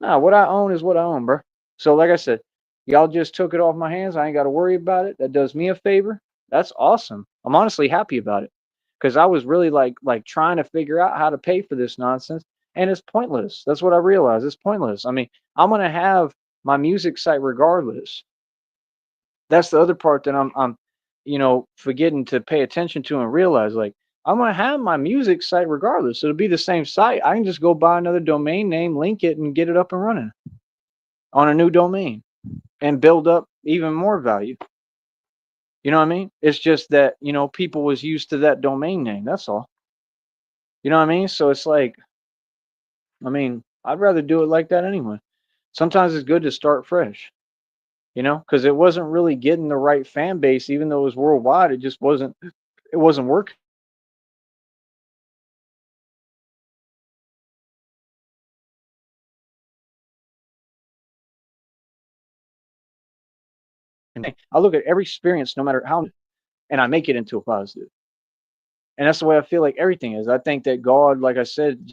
No, what I own is what I own, bro. So, like I said, y'all just took it off my hands. I ain't got to worry about it. That does me a favor. That's awesome. I'm honestly happy about it because I was really like trying to figure out how to pay for this nonsense, and it's pointless. That's what I realized. It's pointless. I mean, I'm gonna have my music site regardless. That's the other part that I'm forgetting to pay attention to and realize. Like, I'm gonna have my music site regardless. It'll be the same site. I can just go buy another domain name, link it, and get it up and running on a new domain and build up even more value. You know what I mean? It's just that, people was used to that domain name. That's all. You know what I mean? So it's like, I mean, I'd rather do it like that anyway. Sometimes it's good to start fresh, because it wasn't really getting the right fan base, even though it was worldwide. It wasn't working. I look at every experience, no matter how, and I make it into a positive. And that's the way I feel like everything is. I think that God, like I said,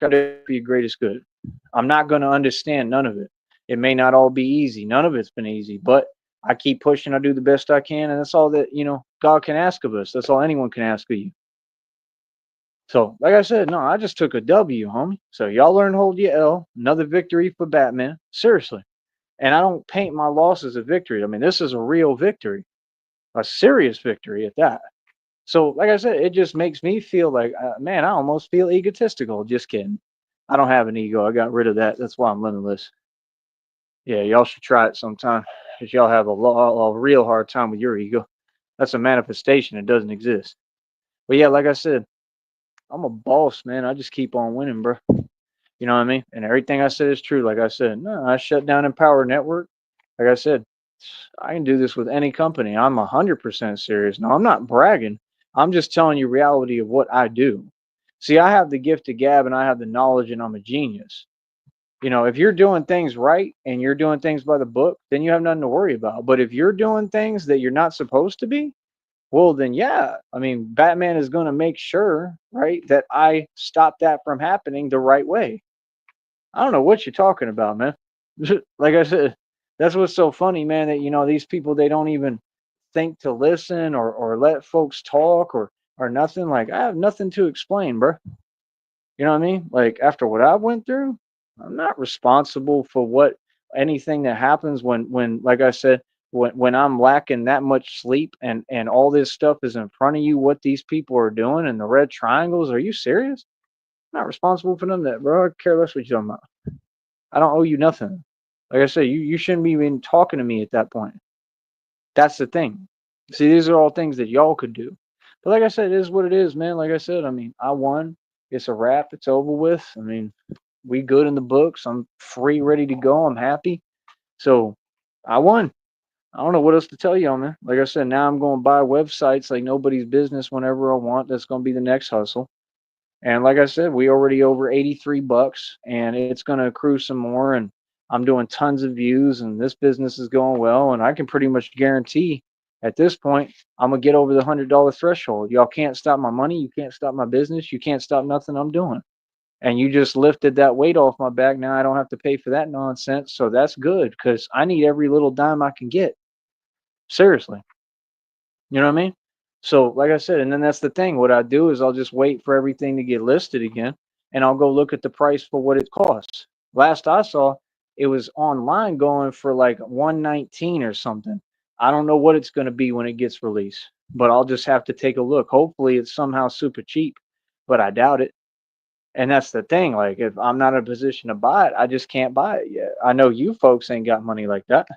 got to be your greatest good. I'm not going to understand none of it. It may not all be easy. None of it's been easy, but I keep pushing. I do the best I can, and that's all that God can ask of us. That's all anyone can ask of you. So, like I said, no, I just took a W, homie. So y'all learn to hold your L. Another victory for Batman. Seriously. And I don't paint my loss as a victory. I mean, this is a real victory, a serious victory at that. So, like I said, it just makes me feel like, man, I almost feel egotistical. Just kidding. I don't have an ego. I got rid of that. That's why I'm limitless. Yeah, y'all should try it sometime, because y'all have a real hard time with your ego. That's a manifestation. It doesn't exist. But yeah, like I said, I'm a boss, man. I just keep on winning, bro. You know what I mean? And everything I said is true. Like I said, no, I shut down Empower Network. Like I said, I can do this with any company. I'm 100% serious. No, I'm not bragging. I'm just telling you reality of what I do. See, I have the gift of gab and I have the knowledge and I'm a genius. If you're doing things right and you're doing things by the book, then you have nothing to worry about. But if you're doing things that you're not supposed to be, well, then yeah. I mean, Batman is going to make sure, right, that I stop that from happening the right way. I don't know what you're talking about, man. Like I said, that's what's so funny, man, that these people, they don't even think to listen or let folks talk or nothing. Like, I have nothing to explain, bro. You know what I mean? Like, after what I went through, I'm not responsible for what anything that happens when like I said, when I'm lacking that much sleep and all this stuff is in front of you, what these people are doing and the red triangles. Are you serious? I'm not responsible for none of that, bro. I care less what you're talking about. I don't owe you nothing. Like I said, you shouldn't be even talking to me at that point. That's the thing. See, these are all things that y'all could do. But like I said, it is what it is, man. Like I said, I mean, I won. It's a wrap. It's over with. I mean, we good in the books. I'm free, ready to go. I'm happy. So I won. I don't know what else to tell y'all, man. Like I said, now I'm going to buy websites like nobody's business whenever I want. That's going to be the next hustle. And like I said, we already over 83 bucks and it's going to accrue some more. And I'm doing tons of views and this business is going well. And I can pretty much guarantee at this point, I'm going to get over the $100 threshold. Y'all can't stop my money. You can't stop my business. You can't stop nothing I'm doing. And you just lifted that weight off my back. Now I don't have to pay for that nonsense. So that's good because I need every little dime I can get. Seriously. You know what I mean? So, like I said, and then that's the thing. What I do is I'll just wait for everything to get listed again, and I'll go look at the price for what it costs. Last I saw, it was online going for like 119 or something. I don't know what it's going to be when it gets released, but I'll just have to take a look. Hopefully, it's somehow super cheap, but I doubt it. And that's the thing. Like, if I'm not in a position to buy it, I just can't buy it yet. I know you folks ain't got money like that.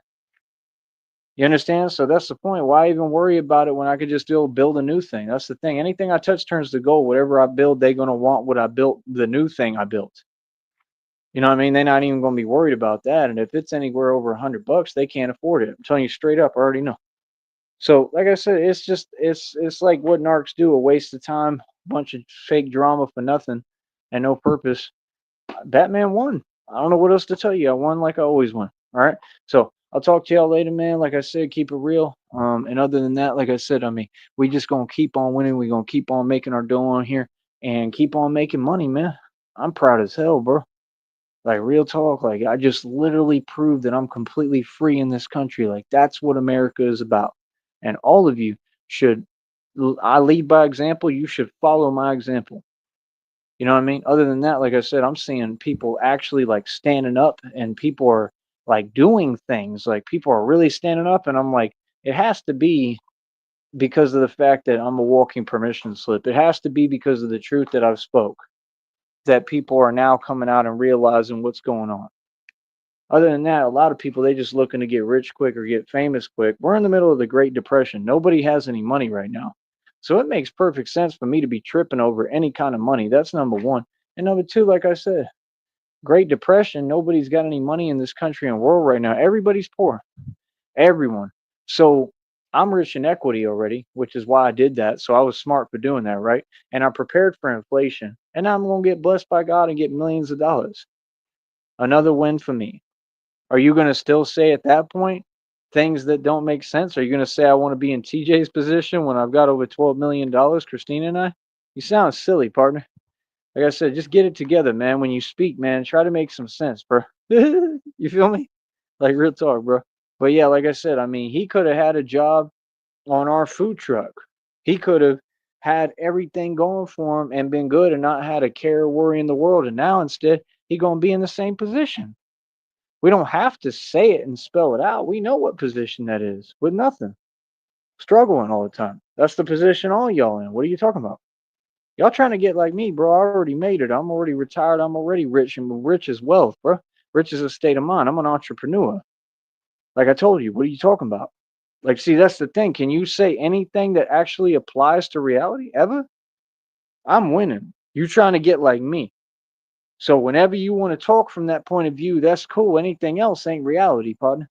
You understand? So that's the point. Why even worry about it when I could just still build a new thing? That's the thing. Anything I touch turns to gold. Whatever I build, they're gonna want what I built, the new thing I built. You know what I mean? They're not even gonna be worried about that. And if it's anywhere over $100, they can't afford it. I'm telling you straight up. I already know. So, like I said, it's just it's like what narcs do, a waste of time, bunch of fake drama for nothing and no purpose. Batman won. I don't know what else to tell you. I won like I always win. All right. So I'll talk to y'all later, man. Like I said, keep it real. And other than that, like I said, I mean, we just gonna keep on winning. We gonna keep on making our dough on here and keep on making money, man. I'm proud as hell, bro. Like real talk. Like I just literally proved that I'm completely free in this country. Like that's what America is about. And all of you should. I lead by example. You should follow my example. You know what I mean? Other than that, like I said, I'm seeing people actually like standing up and people are like doing things. Like people are really standing up and I'm like, it has to be because of the fact that I'm a walking permission slip. It has to be because of the truth that I've spoke that people are now coming out and realizing what's going on. Other than that, a lot of people they just looking to get rich quick or get famous quick. We're in the middle of the Great Depression. Nobody has any money right now. So it makes perfect sense for me to be tripping over any kind of money. That's number one. And number two, like I said, Great Depression, nobody's got any money in this country and world right now. Everybody's poor. Everyone. So I'm rich in equity already, which is why I did that. So I was smart for doing that, right? And I'm prepared for inflation. And I'm going to get blessed by God and get millions of dollars. Another win for me. Are you going to still say at that point things that don't make sense? Are you going to say I want to be in TJ's position when I've got over $12 million, Christina and I? You sound silly, partner. Like I said, just get it together, man. When you speak, man, try to make some sense, bro. You feel me? Like real talk, bro. But yeah, like I said, I mean, he could have had a job on our food truck. He could have had everything going for him and been good and not had a care or worry in the world. And now instead, he gonna be in the same position. We don't have to say it and spell it out. We know what position that is with nothing. Struggling all the time. That's the position all y'all in. What are you talking about? Y'all trying to get like me, bro. I already made it. I'm already retired. I'm already rich and rich is wealth, bro. Rich is a state of mind. I'm an entrepreneur. Like I told you, what are you talking about? Like, see, that's the thing. Can you say anything that actually applies to reality ever? I'm winning. You trying to get like me. So whenever you want to talk from that point of view, that's cool. Anything else ain't reality, partner.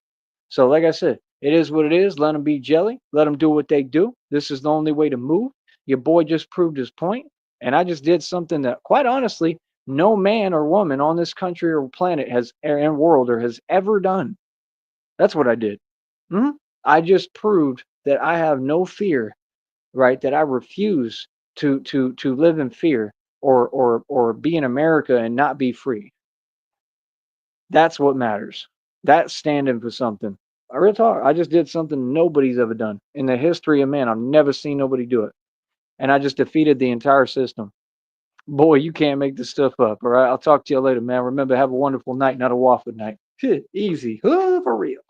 So, like I said, it is what it is. Let them be jelly. Let them do what they do. This is the only way to move. Your boy just proved his point, and I just did something that, quite honestly, no man or woman on this country or planet has and world or has ever done. That's what I did. Mhm. I just proved that I have no fear, right? That I refuse to live in fear or be in America and not be free. That's what matters. That's standing for something. Real talk. I just did something nobody's ever done in the history of man. I've never seen nobody do it, and I just defeated the entire system. Boy, you can't make this stuff up. All right. I'll talk to you later, man. Remember, have a wonderful night, not a waffle night. Easy. For real.